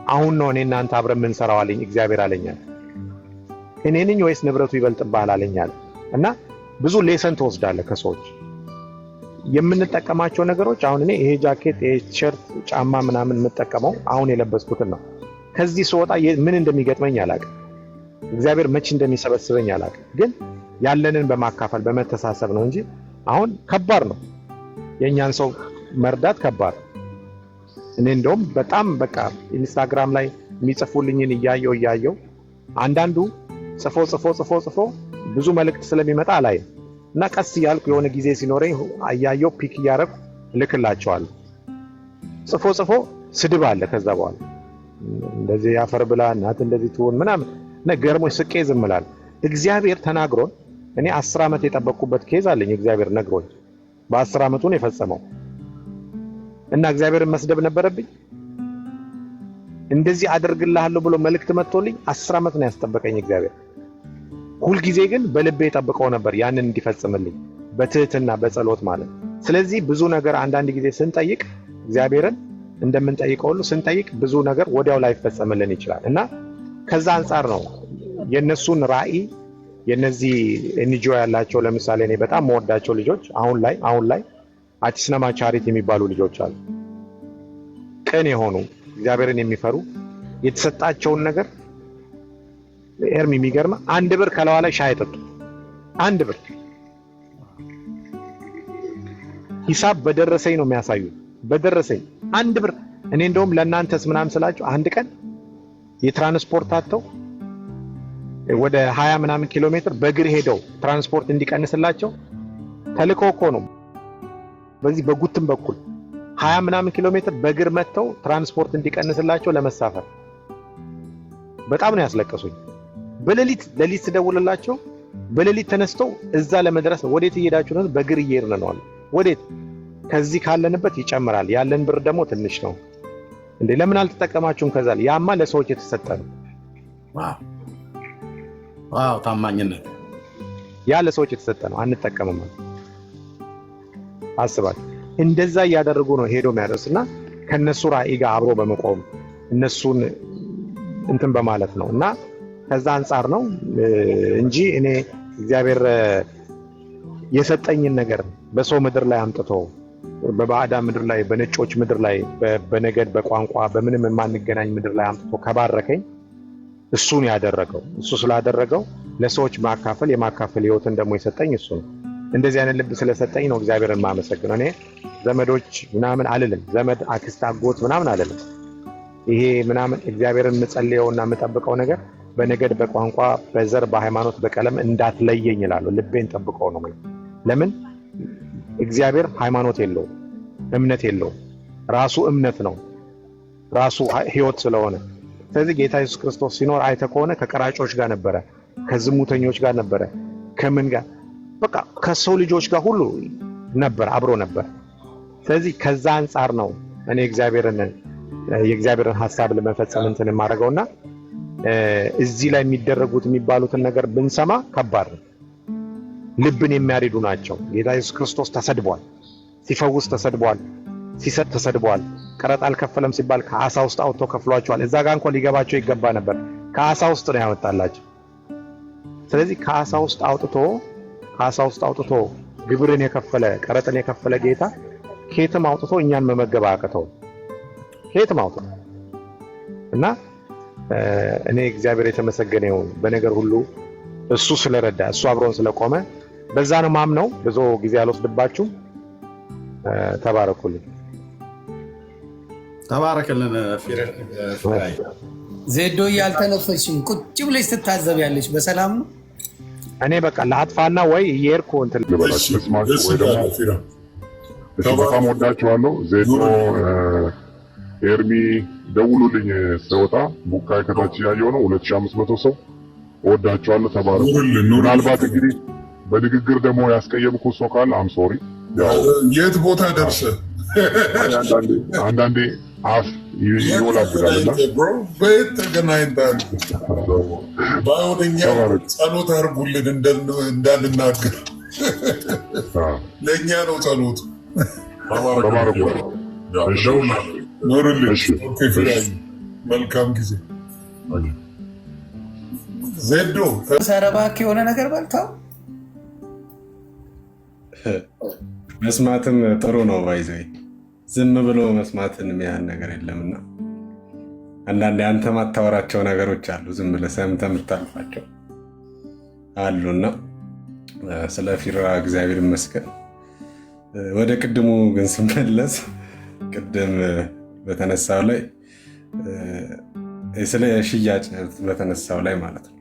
አሁን ነው እኔ እናንተ አብረን ምን ሰራው አለኝ እግዚአብሔር አለኛል። እኔ ነኝ ወይስ ንብረቱ ይበልጥብሃል አለኛል። እና ብዙ ሌሰን ትወስዳለህ ከሰዎች የምንጠቀማቸው ነገሮች። አሁን እኔ ይሄ ጃኬት፣ ይሄ ቲሸርት፣ ጫማ ምናምን የምጠቀመው አሁን የለበስኩትን ነው። ከዚህ ስወጣ ምን እንደሚገጥመኝ አላውቅም። እግዚአብሔር መቼ እንደሚሰበስበኝ አላውቅም። ግን ያለንን በማካፈል በመተሳሰብ ነው እንጂ አሁን ከባድ ነው። የኛን ሰው መርዳት ከባድ። እኔ እንደውም በጣም በቃ ኢንስታግራም ላይ የሚጽፉልኝን እያየው አንዳንዱ ጽፎ ብዙ መልእክት ስለሚመጣ አላይም እና ቀስ እያልኩ የሆነ ጊዜ ሲኖረኝ አያየው ፒክ እያደረኩ ልክላቸዋለሁ። ጽፎ ስድብ አለ። ከዛ በኋላ እንደዚህ ያፈር ብላ እናት እንደዚህ ትሆን ምናምን ነገርሞኝ ስቄ ዝም እላለሁ። እግዚአብሔር ተናግሮን እኔ 10 ዓመት የጠበቅኩበት ኬዝ አለኝ። እግዚአብሔር ነግሮኝ በ10 ዓመቱ ነው የፈጸመው እና እግዚአብሔርን መስደብ ነበረብኝ? እንደዚህ አደርግልሃለሁ ብሎ መልእክት መጥቶልኝ 10 ዓመት ነው ያስጠበቀኝ እግዚአብሔር። ሁልጊዜ ግን በልቤ ጠብቀው ነበር ያንን እንዲፈጽምልኝ በትህትና በጸሎት ማለት። ስለዚህ ብዙ ነገር አንዳንድ ጊዜ ስንጠይቅ እግዚአብሔርን እንደምንጠይቀው ሁሉ ስንጠይቅ ብዙ ነገር ወዲያው ላይ ይፈጸምልን ይችላል እና ከዛ አንፃር ነው የነሱን ራዕይ የነዚህ ኤንጂኦ ያላቸው ለምሳሌ እኔ በጣም መወዳቸው ልጆች አሁን ላይ አቲስነማ ቻሪቲ የሚባሉ ልጆች አሉ። ቅን የሆኑ እግዚአብሔርን የሚፈሩ የተሰጣቸውን ነገር ኤርሚ የሚገርም 1 ብር ከለዋ ላይ ሻይ ጠጡ። 1 ብር ሂሳብ በደረሰኝ ነው የሚያሳዩ። በደረሰኝ 1 ብር። እኔ እንደውም ለእናንተስ ምናምን ስላችሁ አንድ ቀን የትራንስፖርት አጥተው ወደ 20 ምናምን ኪሎ ሜትር በእግር ሄደው ትራንስፖርት እንዲቀንስላቸው ተልኮ እኮ ነው። በዚህ በጉትም በኩል 20 ምናምን ኪሎ ሜትር በእግር መጥተው ትራንስፖርት እንዲቀንስላቸው ለመሳፈር በጣም ነው ያስለቀሱኝ። በሌሊት ስደውልላቸው በሌሊት ተነስተው እዛ ለመድረስ ነው። ወዴት እየሄዳችሁ ነው? በእግር እየሄድን ነው አሉ። ወዴት? ከዚህ ካለንበት ይጨምራል፣ ያለን ብር ደግሞ ትንሽ ነው። እንዴ ለምን አልተጠቀማችሁም? ከዛ ያማ ለሰዎች የተሰጠ ነው። ዋው ታማኝነት! ያ ለሰዎች የተሰጠ ነው፣ አንጠቀምም። አስባት። እንደዛ እያደረጉ ነው ሄዶ የሚያደርስና ከነሱ ራዕይ ጋር አብሮ በመቆም እነሱን እንትን በማለት ነው እና ከዛ አንፃር ነው እንጂ እኔ እግዚአብሔር የሰጠኝን ነገር በሰው ምድር ላይ አምጥቶ በባዕዳ ምድር ላይ በነጮች ምድር ላይ በነገድ በቋንቋ በምንም የማንገናኝ ምድር ላይ አምጥቶ ከባረከኝ እሱን ያደረገው እሱ ስላደረገው ለሰዎች የማካፈል ህይወትን ደግሞ የሰጠኝ እሱ ነው። እንደዚህ አይነት ልብ ስለሰጠኝ ነው እግዚአብሔርን ማመሰግነው። እኔ ዘመዶች ምናምን አልልም፣ ዘመድ አክስት አጎት ምናምን አልልም። ይሄ ምናምን እግዚአብሔርን የምጸልየውና የምጠብቀው ነገር በነገድ በቋንቋ በዘር በሃይማኖት በቀለም እንዳትለየኝ ይላል። ልቤን ጠብቀው ነው። ለምን እግዚአብሔር ሃይማኖት የለውም፣ እምነት የለውም። ራሱ እምነት ነው፣ ራሱ ህይወት ስለሆነ። ስለዚህ ጌታ ኢየሱስ ክርስቶስ ሲኖር አይተ ከሆነ ከቀራጮች ጋር ነበረ፣ ከዝሙተኞች ጋር ነበረ፣ ከምን ጋር በቃ ከሰው ልጆች ጋር ሁሉ ነበር፣ አብሮ ነበር። ስለዚህ ከዛ አንጻር ነው እኔ የእግዚአብሔርን ሐሳብ ለመፈጸም እንትን የማደርገውና እዚህ ላይ የሚደረጉት የሚባሉትን ነገር ብንሰማ ከባድ ነው። ልብን የሚያርዱ ናቸው። ጌታ ኢየሱስ ክርስቶስ ተሰድቧል፣ ሲፈውስ ተሰድቧል፣ ሲሰጥ ተሰድቧል። ቀረጥ አልከፈለም ሲባል ከአሳ ውስጥ አውጥቶ ከፍሏቸዋል። እዛ ጋር እንኳን ሊገባቸው ይገባ ነበር። ከአሳ ውስጥ ነው ያወጣላቸው። ስለዚህ ከአሳ ውስጥ አውጥቶ ግብርን የከፈለ ቀረጥን የከፈለ ጌታ ከየትም አውጥቶ እኛን መመገብ አቅተው ከየትም አውጥቶ እና እኔ እግዚአብሔር የተመሰገነ ይሁን በነገር ሁሉ እሱ ስለረዳ እሱ አብሮን ስለቆመ በዛ ነው ማምነው። ብዙ ጊዜ አልወስድባችሁ። ተባረኩልኝ። ተባረክልን። ዜዶ ያልተነፈሽም ቁጭ ብለሽ ትታዘቢያለሽ። በሰላም ነው። እኔ በቃ ለአጥፋና ወይ እየሄድኩ እንትን ልበላችሁ ልስማችሁ ወይ ደግሞ በጣም ወዳችኋለሁ። ዜዶ ኤርሚ ደውሉልኝ ስወጣ ቡካይ ከታች ያየው ነው 2500 ሰው ወዳችኋለሁ። ተባረኩ። ምናልባት እንግዲህ በንግግር ደግሞ ያስቀየምኩ ሰው ካለ አም ሶሪ። የት ቦታ ደርሰህ አንዳንዴ አፍ ይወላብዳልና በየት ተገናኝተን ባይሆንኛ ጸሎት አድርጉልን እንዳልናገር ለእኛ ነው ጸሎቱ። ተባረኩ። ኑርልኝ። መልካም ጊዜ። ዜዶ ሰረባክ የሆነ ነገር በልታው መስማትም ጥሩ ነው። ባይዘይ ዝም ብሎ መስማትን የሚያህል ነገር የለምና አንዳንዴ አንተ ማታወራቸው ነገሮች አሉ፣ ዝም ብለህ ሰምተህ የምታልፋቸው አሉና ስለ ፊራ እግዚአብሔር ይመስገን። ወደ ቅድሙ ግን ስመለስ ቅድም በተነሳው ላይ ስለ ሽያጭ በተነሳው ላይ ማለት ነው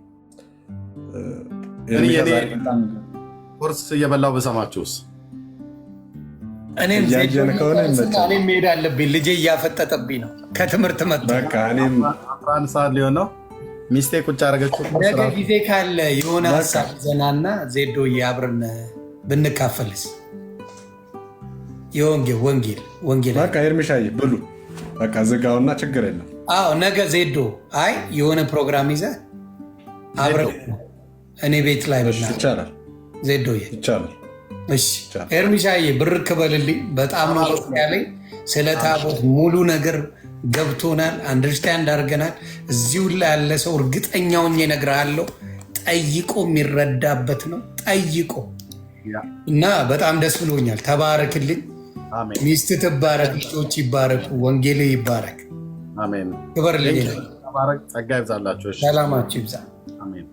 ቁርስ እየበላው በሰማችሁስ? እኔም መሄድ አለብኝ። ልጄ እያፈጠጠብኝ ነው ከትምህርት መጥቶ። በቃ እኔም 11 ሰዓት ሊሆን ነው። ሚስቴ ቁጭ አደረገችው። ነገ ጊዜ ካለ የሆነ ሀሳብ ዘናና ዜዶ አብረን ብንካፈልስ? ወንጌል በቃ ኤርሚሻዬ ብሉ በቃ ዝጋውና ችግር የለም። አዎ ነገ ዜዶ አይ የሆነ ፕሮግራም ይዘህ አብረን እኔ ቤት ላይ ይቻላል። ዜዶ ይቻላል። እሺ ኤርሚሻዬ ብር ክበልልኝ። በጣም ነው ያለኝ። ስለ ታቦት ሙሉ ነገር ገብቶናል፣ አንደርስታንድ አድርገናል። እዚሁ ላይ ያለ ሰው እርግጠኛውን እነግርሃለሁ ጠይቆ የሚረዳበት ነው። ጠይቆ እና በጣም ደስ ብሎኛል። ተባረክልኝ። ሚስት ትባረክ፣ ልጆች ይባረኩ፣ ወንጌል ይባረክ። አሜን። ክበርልኝ። ጸጋ ይብዛላችሁ። ሰላማችሁ ይብዛ። አሜን።